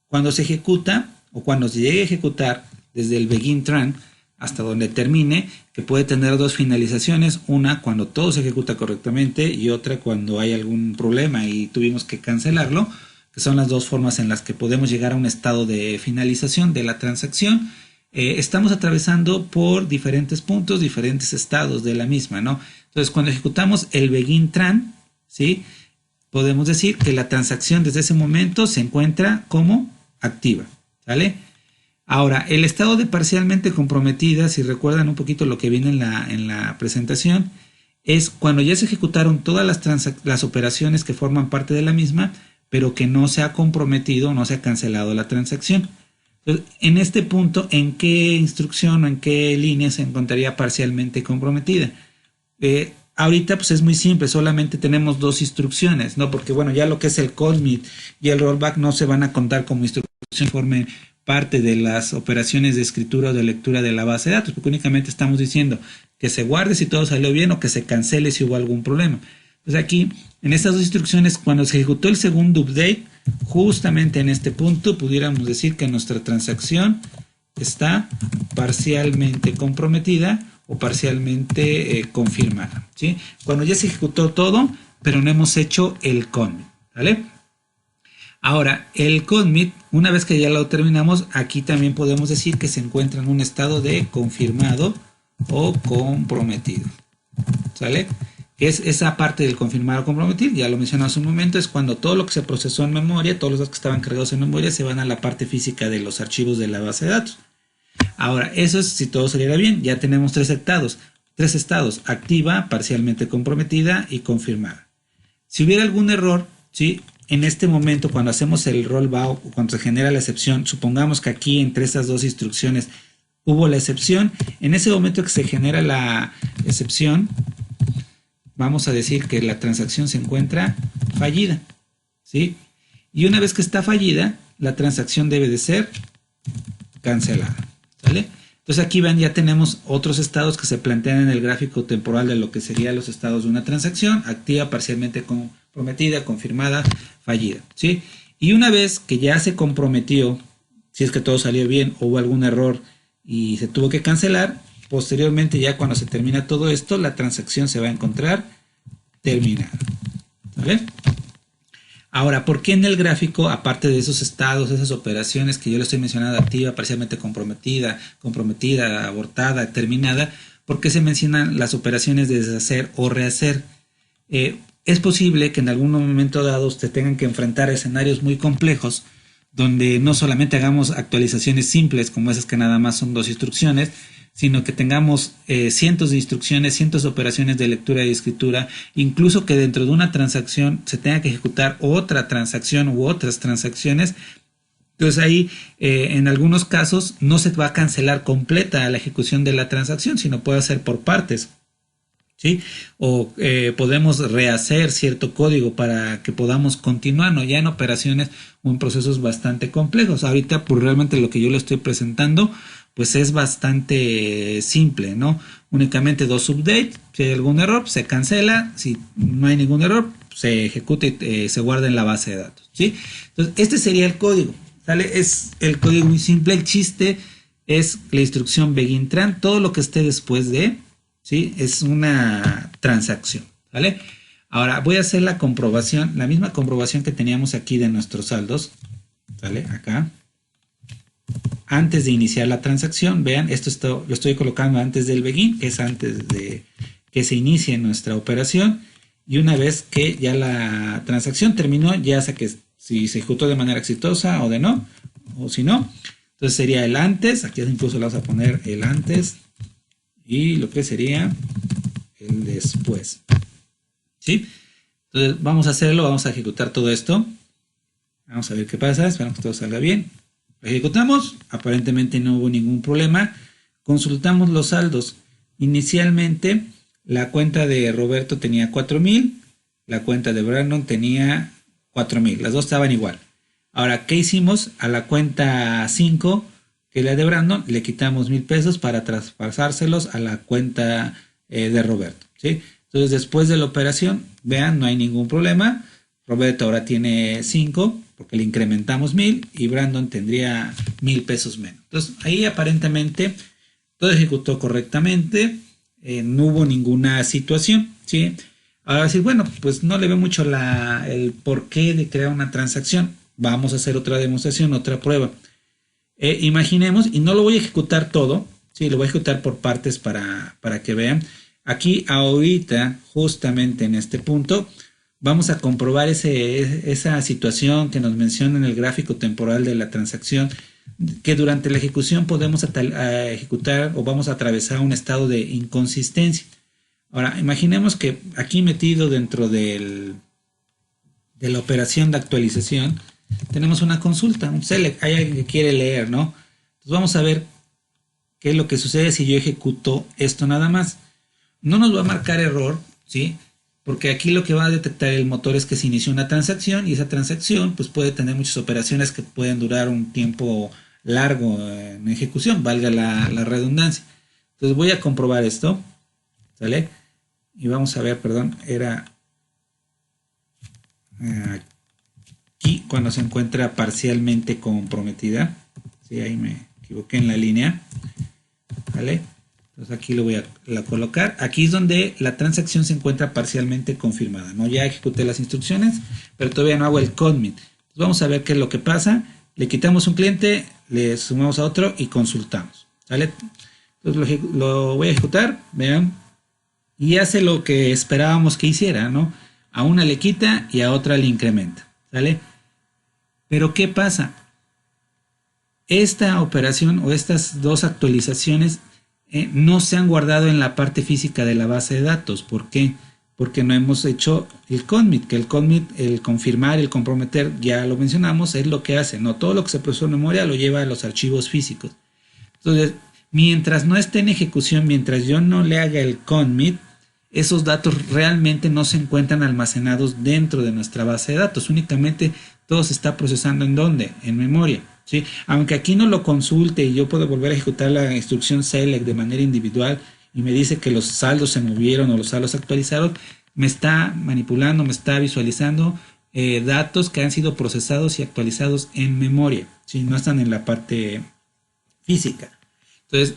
cuando se ejecuta o cuando se llegue a ejecutar desde el begin tran hasta donde termine, que puede tener dos finalizaciones, una cuando todo se ejecuta correctamente y otra cuando hay algún problema y tuvimos que cancelarlo, que son las dos formas en las que podemos llegar a un estado de finalización de la transacción. Estamos atravesando por diferentes puntos, diferentes estados de la misma, ¿no? Entonces, cuando ejecutamos el begin tran, ¿sí? Podemos decir que la transacción desde ese momento se encuentra como activa, ¿vale? Ahora, el estado de parcialmente comprometida, si recuerdan un poquito lo que viene en la presentación, es cuando ya se ejecutaron todas las operaciones que forman parte de la misma, pero que no se ha comprometido, no se ha cancelado la transacción. Entonces, en este punto, ¿en qué instrucción o en qué línea se encontraría parcialmente comprometida? Ahorita pues es muy simple, solamente tenemos dos instrucciones, ¿no? Porque bueno, ya lo que es el commit y el rollback no se van a contar como instrucción, formen parte de las operaciones de escritura o de lectura de la base de datos, porque únicamente estamos diciendo que se guarde si todo salió bien o que se cancele si hubo algún problema. Pues aquí, en estas dos instrucciones, cuando se ejecutó el segundo update, justamente en este punto pudiéramos decir que nuestra transacción está parcialmente comprometida o parcialmente confirmada, ¿sí? Cuando ya se ejecutó todo, pero no hemos hecho el commit, ¿vale? Ahora, el commit, una vez que ya lo terminamos, aquí también podemos decir que se encuentra en un estado de confirmado o comprometido, ¿sale? Es esa parte del confirmar o comprometer, ya lo mencioné hace un momento, es cuando todo lo que se procesó en memoria, todos los datos que estaban cargados en memoria se van a la parte física de los archivos de la base de datos. Ahora, eso es si todo saliera bien, ya tenemos tres estados, activa, parcialmente comprometida y confirmada. Si hubiera algún error, ¿sí? En este momento, cuando hacemos el rollback o cuando se genera la excepción, supongamos que aquí entre estas dos instrucciones hubo la excepción. En ese momento que se genera la excepción, vamos a decir que la transacción se encuentra fallida, ¿sí? Y una vez que está fallida, la transacción debe de ser cancelada, ¿sale? Entonces aquí ven, ya tenemos otros estados que se plantean en el gráfico temporal de lo que serían los estados de una transacción: activa, parcialmente comprometida, confirmada, fallida, ¿sí? Y una vez que ya se comprometió, si es que todo salió bien o hubo algún error y se tuvo que cancelar, posteriormente, ya cuando se termina todo esto, la transacción se va a encontrar terminada, ¿vale? Ahora, ¿por qué en el gráfico, aparte de esos estados, esas operaciones que yo le estoy mencionando, activa, parcialmente comprometida, abortada, terminada, por qué se mencionan las operaciones de deshacer o rehacer? Es posible que en algún momento dado usted tengan que enfrentar escenarios muy complejos, donde no solamente hagamos actualizaciones simples, como esas que nada más son 2 instrucciones, sino que tengamos cientos de instrucciones, cientos de operaciones de lectura y escritura, incluso que dentro de una transacción se tenga que ejecutar otra transacción u otras transacciones. Entonces ahí en algunos casos no se va a cancelar completa la ejecución de la transacción, sino puede ser por partes, ¿sí? O podemos rehacer cierto código para que podamos continuar, ¿no? Ya en operaciones o en procesos bastante complejos. Ahorita, pues realmente lo que yo le estoy presentando, pues es bastante simple, ¿no? Únicamente 2 updates, si hay algún error, se cancela; si no hay ningún error, se ejecuta y se guarda en la base de datos, ¿sí? Entonces, este sería el código, ¿sale? Es el código muy simple. El chiste es la instrucción begin tran. Todo lo que esté después de, ¿sí?, es una transacción, ¿vale? Ahora voy a hacer la comprobación, la misma comprobación que teníamos aquí de nuestros saldos, ¿sale? Acá. Antes de iniciar la transacción, vean, lo estoy colocando antes del begin, que es antes de que se inicie nuestra operación. Y una vez que ya la transacción terminó, ya sea que si se ejecutó de manera exitosa o de no, o si no, entonces sería el antes. Aquí incluso le vamos a poner el antes y lo que sería el después, ¿sí? Entonces vamos a hacerlo, vamos a ejecutar todo esto. Vamos a ver qué pasa, esperamos que todo salga bien. Lo ejecutamos, aparentemente no hubo ningún problema. Consultamos los saldos. Inicialmente la cuenta de Roberto tenía 4,000, la cuenta de Brandon tenía 4,000, las dos estaban igual. Ahora, ¿qué hicimos? A la cuenta 5, que es la de Brandon, le quitamos 1,000 pesos para traspasárselos a la cuenta de Roberto, ¿sí? Entonces, después de la operación, vean, no hay ningún problema. Roberto ahora tiene 5 porque le incrementamos 1,000 y Brandon tendría 1,000 pesos menos. Entonces ahí aparentemente todo ejecutó correctamente, no hubo ninguna situación, ¿sí? Ahora decir, bueno, pues no le veo mucho el porqué de crear una transacción. Vamos a hacer otra demostración, otra prueba. Imaginemos, y no lo voy a ejecutar todo, ¿sí? Lo voy a ejecutar por partes para que vean. Aquí ahorita, justamente en este punto, vamos a comprobar esa situación que nos menciona en el gráfico temporal de la transacción, que durante la ejecución podemos ejecutar o vamos a atravesar un estado de inconsistencia. Ahora, imaginemos que aquí metido dentro de la operación de actualización, tenemos una consulta, un select, hay alguien que quiere leer, ¿no? Entonces vamos a ver qué es lo que sucede si yo ejecuto esto nada más. No nos va a marcar error, ¿sí? Porque aquí lo que va a detectar el motor es que se inició una transacción y esa transacción pues puede tener muchas operaciones que pueden durar un tiempo largo en ejecución, valga la redundancia. Entonces voy a comprobar esto, ¿sale? Y vamos a ver, perdón, era aquí cuando se encuentra parcialmente comprometida. Sí, ahí me equivoqué en la línea, ¿vale? Entonces aquí lo voy a colocar. Aquí es donde la transacción se encuentra parcialmente confirmada, ¿no? Ya ejecuté las instrucciones, pero todavía no hago el commit. Entonces vamos a ver qué es lo que pasa. Le quitamos un cliente, le sumamos a otro y consultamos, ¿vale? Entonces lo voy a ejecutar, vean, y hace lo que esperábamos que hiciera, ¿no? A una le quita y a otra le incrementa, ¿vale? Pero ¿qué pasa? Esta operación o estas dos actualizaciones no se han guardado en la parte física de la base de datos. ¿Por qué? Porque no hemos hecho el commit, que el commit, el confirmar, el comprometer, ya lo mencionamos, es lo que hace, ¿no? Todo lo que se procesó en memoria lo lleva a los archivos físicos. Entonces, Mientras no esté en ejecución, mientras yo no le haga el commit, esos datos realmente no se encuentran almacenados dentro de nuestra base de datos. Únicamente todo se está procesando ¿en dónde? En memoria, ¿sí? Aunque aquí no lo consulte y yo puedo volver a ejecutar la instrucción select de manera individual y me dice que los saldos se movieron o los saldos actualizaron, me está manipulando, me está visualizando datos que han sido procesados y actualizados en memoria, ¿sí? No están en la parte física. Entonces,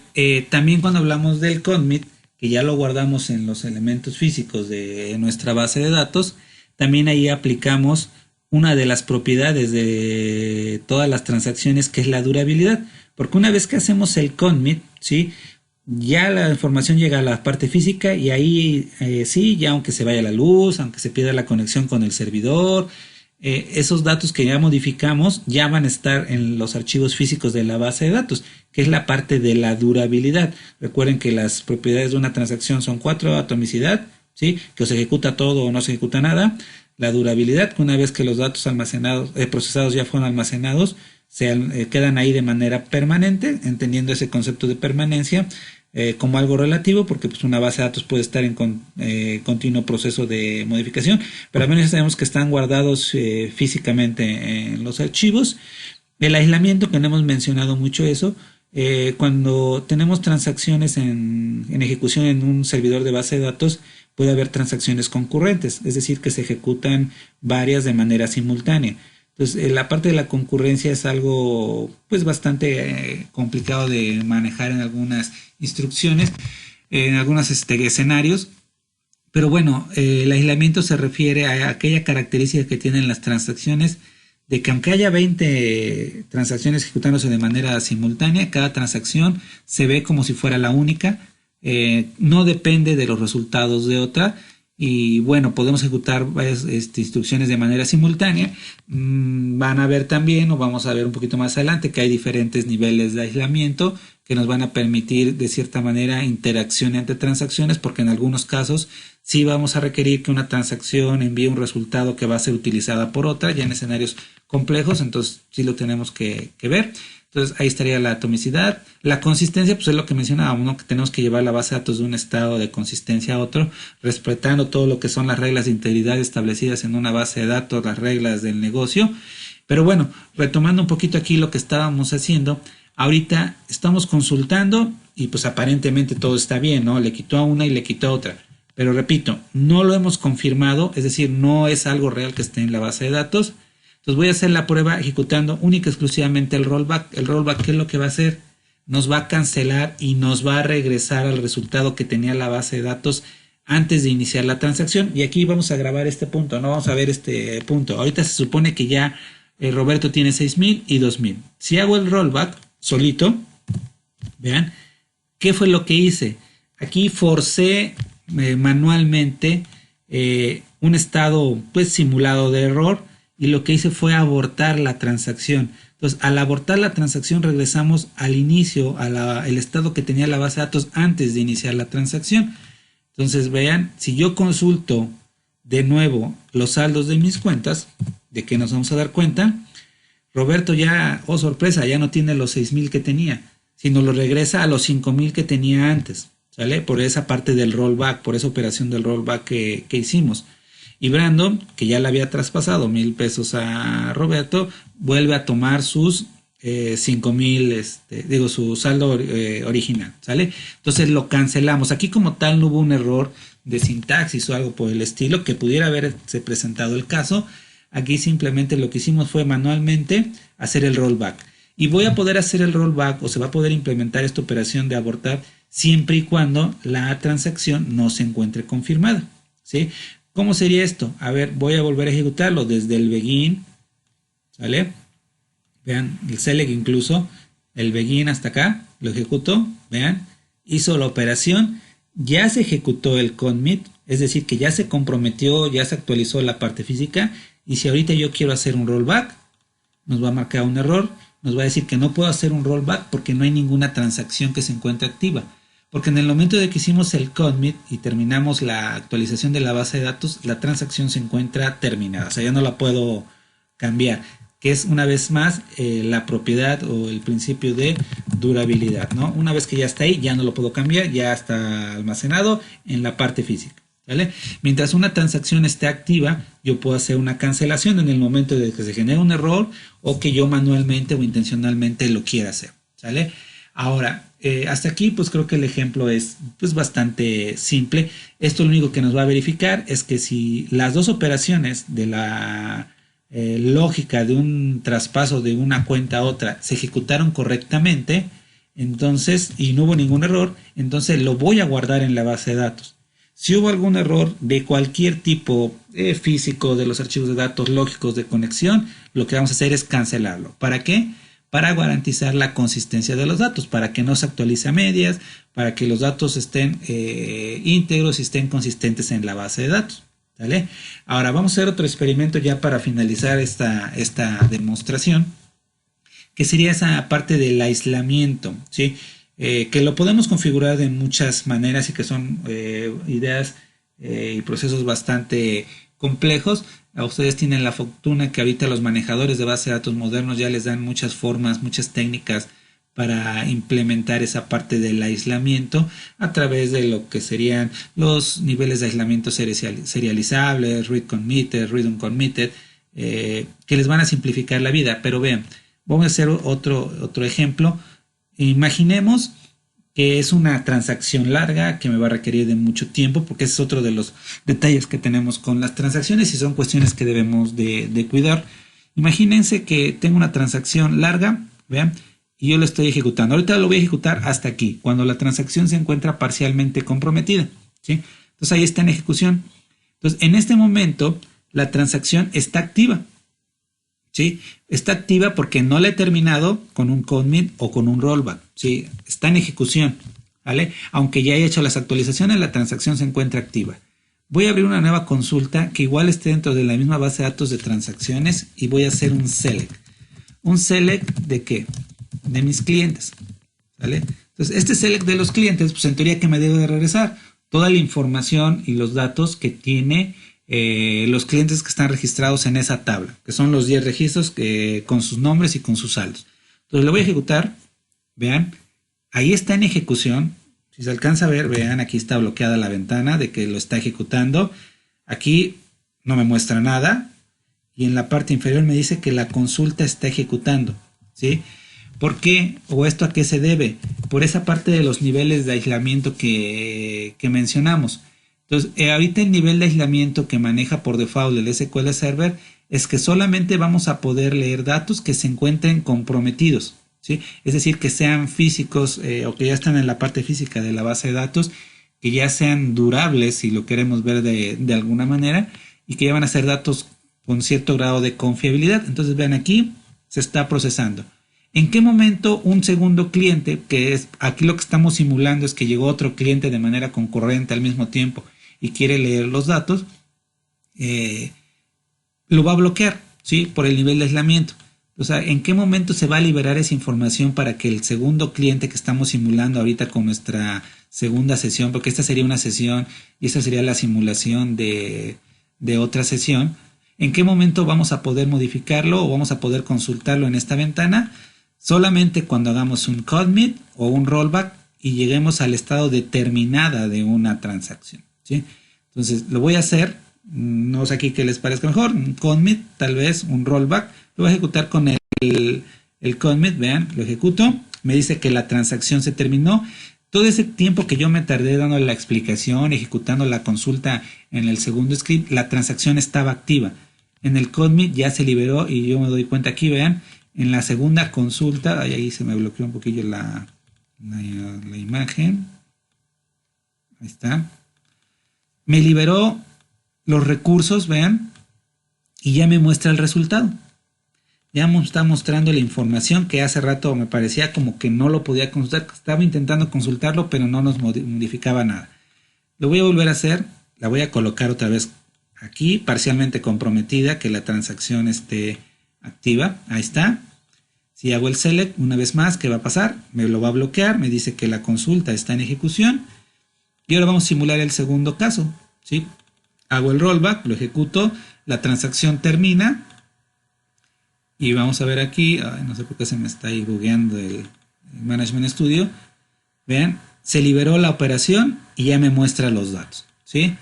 también cuando hablamos del commit, que ya lo guardamos en los elementos físicos de nuestra base de datos, también ahí aplicamos una de las propiedades de todas las transacciones, que es la durabilidad, porque una vez que hacemos el commit, ¿sí?, ya la información llega a la parte física y ahí sí, ya aunque se vaya la luz, aunque se pierda la conexión con el servidor, esos datos que ya modificamos ya van a estar en los archivos físicos de la base de datos, que es la parte de la durabilidad. Recuerden que las propiedades de una transacción son 4: atomicidad, ¿sí?, que o se ejecuta todo o no se ejecuta nada; la durabilidad, que una vez que los datos almacenados, procesados ya fueron almacenados, quedan ahí de manera permanente, entendiendo ese concepto de permanencia como algo relativo, porque pues una base de datos puede estar en continuo proceso de modificación, pero al menos sabemos que están guardados físicamente en los archivos. El aislamiento, que no hemos mencionado mucho eso, cuando tenemos transacciones en ejecución en un servidor de base de datos, puede haber transacciones concurrentes, es decir, que se ejecutan varias de manera simultánea. Entonces, la parte de la concurrencia es algo pues bastante complicado de manejar en algunas instrucciones, en algunos escenarios, pero bueno, el aislamiento se refiere a aquella característica que tienen las transacciones, de que aunque haya 20 transacciones ejecutándose de manera simultánea, cada transacción se ve como si fuera la única, no depende de los resultados de otra. Y bueno, podemos ejecutar varias instrucciones de manera simultánea. Van a ver también, o vamos a ver un poquito más adelante, que hay diferentes niveles de aislamiento que nos van a permitir de cierta manera interacción entre transacciones, porque en algunos casos sí vamos a requerir que una transacción envíe un resultado que va a ser utilizada por otra, ya en escenarios complejos, entonces sí lo tenemos que ver. Entonces ahí estaría la atomicidad. La consistencia, pues es lo que mencionábamos, ¿no?, que tenemos que llevar la base de datos de un estado de consistencia a otro, respetando todo lo que son las reglas de integridad establecidas en una base de datos, las reglas del negocio. Pero bueno, retomando un poquito aquí lo que estábamos haciendo, ahorita estamos consultando y pues aparentemente todo está bien, ¿no? Le quitó a una y le quitó a otra. Pero repito, no lo hemos confirmado, es decir, no es algo real que esté en la base de datos. Entonces voy a hacer la prueba ejecutando única y exclusivamente el rollback. El rollback, ¿qué es lo que va a hacer? Nos va a cancelar y nos va a regresar al resultado que tenía la base de datos antes de iniciar la transacción. Y aquí vamos a grabar este punto, no vamos a ver este punto. Ahorita se supone que ya Roberto tiene 6,000 y 2,000. Si hago el rollback solito, vean, ¿qué fue lo que hice? Aquí forcé manualmente un estado pues simulado de error, y lo que hice fue abortar la transacción. Entonces, al abortar la transacción regresamos al inicio, el estado que tenía la base de datos antes de iniciar la transacción. Entonces, vean, si yo consulto de nuevo los saldos de mis cuentas, ¿de qué nos vamos a dar cuenta? Roberto ya, oh sorpresa, ya no tiene los 6,000 que tenía, sino lo regresa a los 5,000 que tenía antes, ¿sale? Por esa parte del rollback, por esa operación del rollback que hicimos. Y Brandon, que ya le había traspasado 1,000 pesos a Roberto, vuelve a tomar sus 5,000, su saldo original, ¿sale? Entonces lo cancelamos. Aquí como tal no hubo un error de sintaxis o algo por el estilo, que pudiera haberse presentado el caso. Aquí simplemente lo que hicimos fue manualmente hacer el rollback. Y voy a poder hacer el rollback, o se va a poder implementar esta operación de abortar, siempre y cuando la transacción no se encuentre confirmada, ¿sí? ¿Cómo sería esto? A ver, voy a volver a ejecutarlo desde el begin, ¿sale? Vean, el select incluso, el begin hasta acá, lo ejecuto, vean, hizo la operación, ya se ejecutó el commit, es decir, que ya se comprometió, ya se actualizó la parte física, y si ahorita yo quiero hacer un rollback, nos va a marcar un error, nos va a decir que no puedo hacer un rollback porque no hay ninguna transacción que se encuentre activa. Porque en el momento de que hicimos el commit y terminamos la actualización de la base de datos, la transacción se encuentra terminada, o sea, ya no la puedo cambiar. que es una vez más la propiedad o el principio de durabilidad, ¿no? Una vez que ya está ahí, ya no lo puedo cambiar, ya está almacenado en la parte física, ¿vale? Mientras una transacción esté activa, yo puedo hacer una cancelación en el momento de que se genere un error o que yo manualmente o intencionalmente lo quiera hacer, ¿sale? Ahora, hasta aquí pues creo que el ejemplo es pues bastante simple. Esto lo único que nos va a verificar es que si las dos operaciones de la lógica de un traspaso de una cuenta a otra se ejecutaron correctamente, entonces, y no hubo ningún error, entonces lo voy a guardar en la base de datos. Si hubo algún error de cualquier tipo físico de los archivos de datos lógicos de conexión, lo que vamos a hacer es cancelarlo. ¿Para qué? Para garantizar la consistencia de los datos, para que no se actualice a medias, para que los datos estén íntegros y estén consistentes en la base de datos. ¿Vale? Ahora vamos a hacer otro experimento ya para finalizar esta demostración, que sería esa parte del aislamiento, ¿sí? Que lo podemos configurar de muchas maneras y que son ideas y procesos bastante complejos. A ustedes tienen la fortuna que ahorita los manejadores de base de datos modernos ya les dan muchas formas, muchas técnicas para implementar esa parte del aislamiento a través de lo que serían los niveles de aislamiento serializables, read committed, read uncommitted, que les van a simplificar la vida. Pero vean, vamos a hacer otro ejemplo. Imaginemos que es una transacción larga que me va a requerir de mucho tiempo, porque ese es otro de los detalles que tenemos con las transacciones y son cuestiones que debemos de cuidar. Imagínense que tengo una transacción larga, vean, y yo lo estoy ejecutando. Ahorita lo voy a ejecutar hasta aquí, cuando la transacción se encuentra parcialmente comprometida, ¿sí? Entonces ahí está en ejecución. Entonces en este momento la transacción está activa, ¿sí? Está activa porque no la he terminado con un commit o con un rollback, ¿sí? Está en ejecución, ¿vale? Aunque ya haya hecho las actualizaciones, la transacción se encuentra activa. Voy a abrir una nueva consulta que igual esté dentro de la misma base de datos de transacciones y voy a hacer un select. ¿Un select de qué? De mis clientes, ¿vale? Entonces este select de los clientes, pues en teoría que me debe de regresar toda la información y los datos que tiene los clientes que están registrados en esa tabla, que son los 10 registros con sus nombres y con sus saldos. Entonces lo voy a ejecutar, vean, ahí está en ejecución. Si se alcanza a ver, vean, aquí está bloqueada la ventana de que lo está ejecutando. Aquí no me muestra nada y en la parte inferior me dice que la consulta está ejecutando, ¿sí? ¿Por qué? ¿O esto a qué se debe? Por esa parte de los niveles de aislamiento que mencionamos. Entonces, ahorita el nivel de aislamiento que maneja por default el SQL Server es que solamente vamos a poder leer datos que se encuentren comprometidos, ¿sí? Es decir, que sean físicos o que ya están en la parte física de la base de datos, que ya sean durables, si lo queremos ver de alguna manera, y que ya van a ser datos con cierto grado de confiabilidad. Entonces, vean aquí, se está procesando. ¿En qué momento un segundo cliente, que es aquí lo que estamos simulando es que llegó otro cliente de manera concurrente al mismo tiempo y quiere leer los datos, lo va a bloquear, ¿sí? Por el nivel de aislamiento. O sea, ¿en qué momento se va a liberar esa información para que el segundo cliente que estamos simulando ahorita con nuestra segunda sesión, porque esta sería una sesión y esta sería la simulación de otra sesión, ¿en qué momento vamos a poder modificarlo o vamos a poder consultarlo en esta ventana? Solamente cuando hagamos un commit o un rollback y lleguemos al estado de terminada de una transacción, ¿sí? Entonces lo voy a hacer, no sé aquí qué les parezca mejor, un commit, tal vez un rollback, lo voy a ejecutar con el commit, vean, lo ejecuto, me dice que la transacción se terminó. Todo ese tiempo que yo me tardé dando la explicación, ejecutando la consulta en el segundo script, la transacción estaba activa. En el commit ya se liberó y yo me doy cuenta aquí, vean, en la segunda consulta, ahí se me bloqueó un poquillo la imagen. Ahí está. Me liberó los recursos, vean, y ya me muestra el resultado. Ya me está mostrando la información que hace rato me parecía como que no lo podía consultar. Estaba intentando consultarlo, pero no nos modificaba nada. Lo voy a volver a hacer. La voy a colocar otra vez aquí, parcialmente comprometida, que la transacción esté activa. Ahí está. Si hago el select una vez más, ¿qué va a pasar? Me lo va a bloquear, me dice que la consulta está en ejecución. Y ahora vamos a simular el segundo caso, ¿sí? Hago el rollback, lo ejecuto, la transacción termina. Y vamos a ver aquí, no sé por qué se me está ahí bugueando el Management Studio. Vean, se liberó la operación y ya me muestra los datos, ¿sí?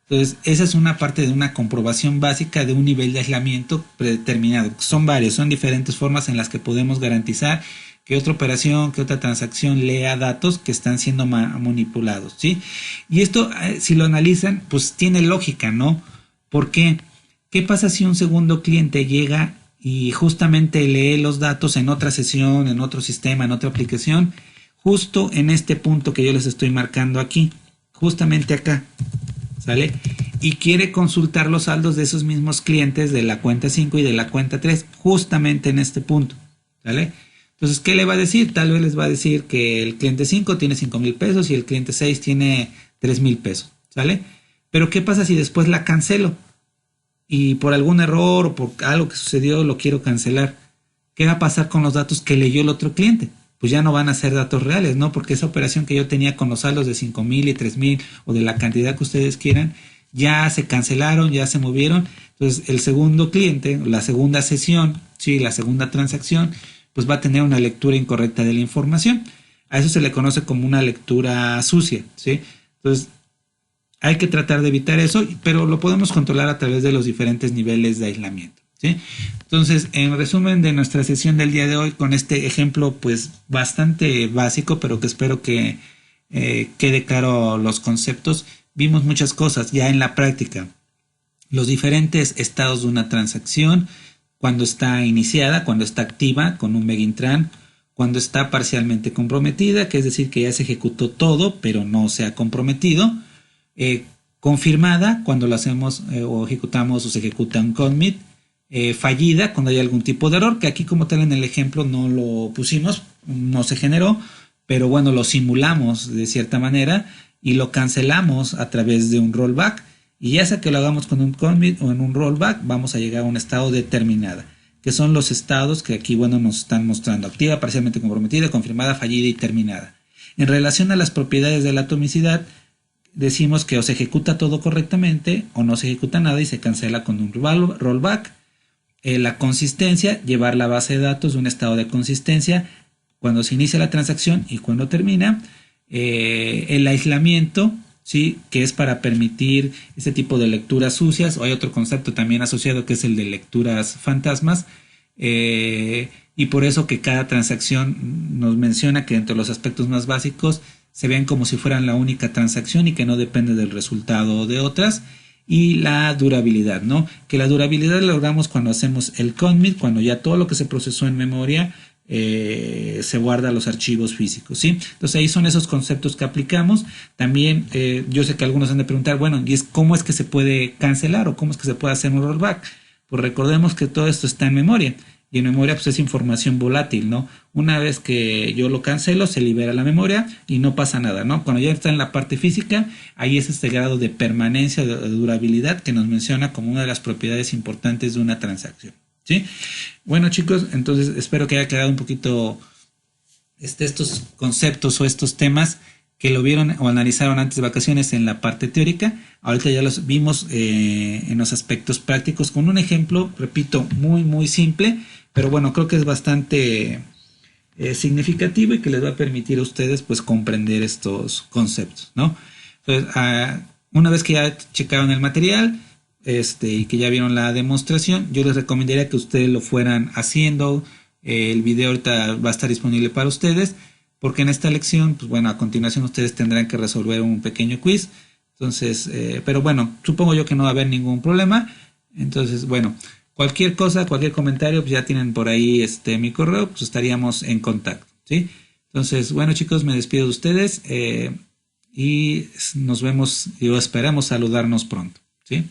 Entonces, esa es una parte de una comprobación básica de un nivel de aislamiento predeterminado. Son varios, son diferentes formas en las que podemos garantizar que otra operación, que otra transacción lea datos que están siendo manipulados, ¿sí? Y esto, si lo analizan, pues tiene lógica, ¿no? ¿Por qué? ¿Qué pasa si un segundo cliente llega y justamente lee los datos en otra sesión, en otro sistema, en otra aplicación? Justo en este punto que yo les estoy marcando aquí, justamente acá, ¿sale? Y quiere consultar los saldos de esos mismos clientes de la cuenta 5 y de la cuenta 3, justamente en este punto, ¿sale? Entonces, ¿qué le va a decir? Tal vez les va a decir que el cliente 5 tiene 5,000 pesos y el cliente 6 tiene 3,000 pesos, ¿sale? Pero ¿qué pasa si después la cancelo? Y por algún error o por algo que sucedió lo quiero cancelar. ¿Qué va a pasar con los datos que leyó el otro cliente? Pues ya no van a ser datos reales, ¿no? Porque esa operación que yo tenía con los saldos de 5,000 y 3,000 o de la cantidad que ustedes quieran, ya se cancelaron, ya se movieron. Entonces, el segundo cliente, la segunda sesión, sí, la segunda transacción, pues va a tener una lectura incorrecta de la información. A eso se le conoce como una lectura sucia, ¿sí? Entonces, hay que tratar de evitar eso, pero lo podemos controlar a través de los diferentes niveles de aislamiento, ¿sí? Entonces, en resumen de nuestra sesión del día de hoy, con este ejemplo pues bastante básico, pero que espero que quede claro los conceptos, vimos muchas cosas ya en la práctica. Los diferentes estados de una transacción, cuando está iniciada, cuando está activa con un Begintran, cuando está parcialmente comprometida, que es decir que ya se ejecutó todo, pero no se ha comprometido. Confirmada, cuando lo hacemos o ejecutamos o se ejecuta un commit. Fallida, cuando hay algún tipo de error, que aquí como tal en el ejemplo no lo pusimos, no se generó, pero bueno, lo simulamos de cierta manera y lo cancelamos a través de un rollback. Y ya sea que lo hagamos con un commit o en un rollback, vamos a llegar a un estado determinada, que son los estados que aquí, bueno, nos están mostrando: activa, parcialmente comprometida, confirmada, fallida y terminada. En relación a las propiedades de la atomicidad, decimos que o se ejecuta todo correctamente o no se ejecuta nada y se cancela con un rollback. La consistencia, llevar la base de datos de un estado de consistencia cuando se inicia la transacción y cuando termina. El aislamiento, ¿sí?, que es para permitir este tipo de lecturas sucias, o hay otro concepto también asociado que es el de lecturas fantasmas, y por eso que cada transacción nos menciona que entre los aspectos más básicos se ven como si fueran la única transacción y que no depende del resultado de otras. Y la durabilidad, ¿no? Que la durabilidad la logramos cuando hacemos el commit, cuando ya todo lo que se procesó en memoria se guarda los archivos físicos, ¿sí? Entonces ahí son esos conceptos que aplicamos. También yo sé que algunos han de preguntar, bueno, ¿y cómo es que se puede cancelar o cómo es que se puede hacer un rollback? Pues recordemos que todo esto está en memoria. Y en memoria pues es información volátil, ¿no? Una vez que yo lo cancelo, se libera la memoria y no pasa nada, ¿no? Cuando ya está en la parte física, ahí es este grado de permanencia, de durabilidad que nos menciona como una de las propiedades importantes de una transacción, ¿sí? Bueno, chicos, entonces espero que haya quedado un poquito estos conceptos o estos temas que lo vieron o analizaron antes de vacaciones en la parte teórica. Ahorita ya los vimos en los aspectos prácticos con un ejemplo, repito, muy simple, pero bueno, creo que es bastante significativo y que les va a permitir a ustedes pues comprender estos conceptos, ¿no? Entonces, una vez que ya checaron el material y que ya vieron la demostración, yo les recomendaría que ustedes lo fueran haciendo. El video ahorita va a estar disponible para ustedes, porque en esta lección, pues bueno, a continuación ustedes tendrán que resolver un pequeño quiz. Entonces, pero bueno, supongo yo que no va a haber ningún problema. Entonces, bueno, cualquier cosa, cualquier comentario, pues ya tienen por ahí mi correo, pues estaríamos en contacto, ¿sí? Entonces, bueno, chicos, me despido de ustedes y nos vemos, y esperamos saludarnos pronto, ¿sí?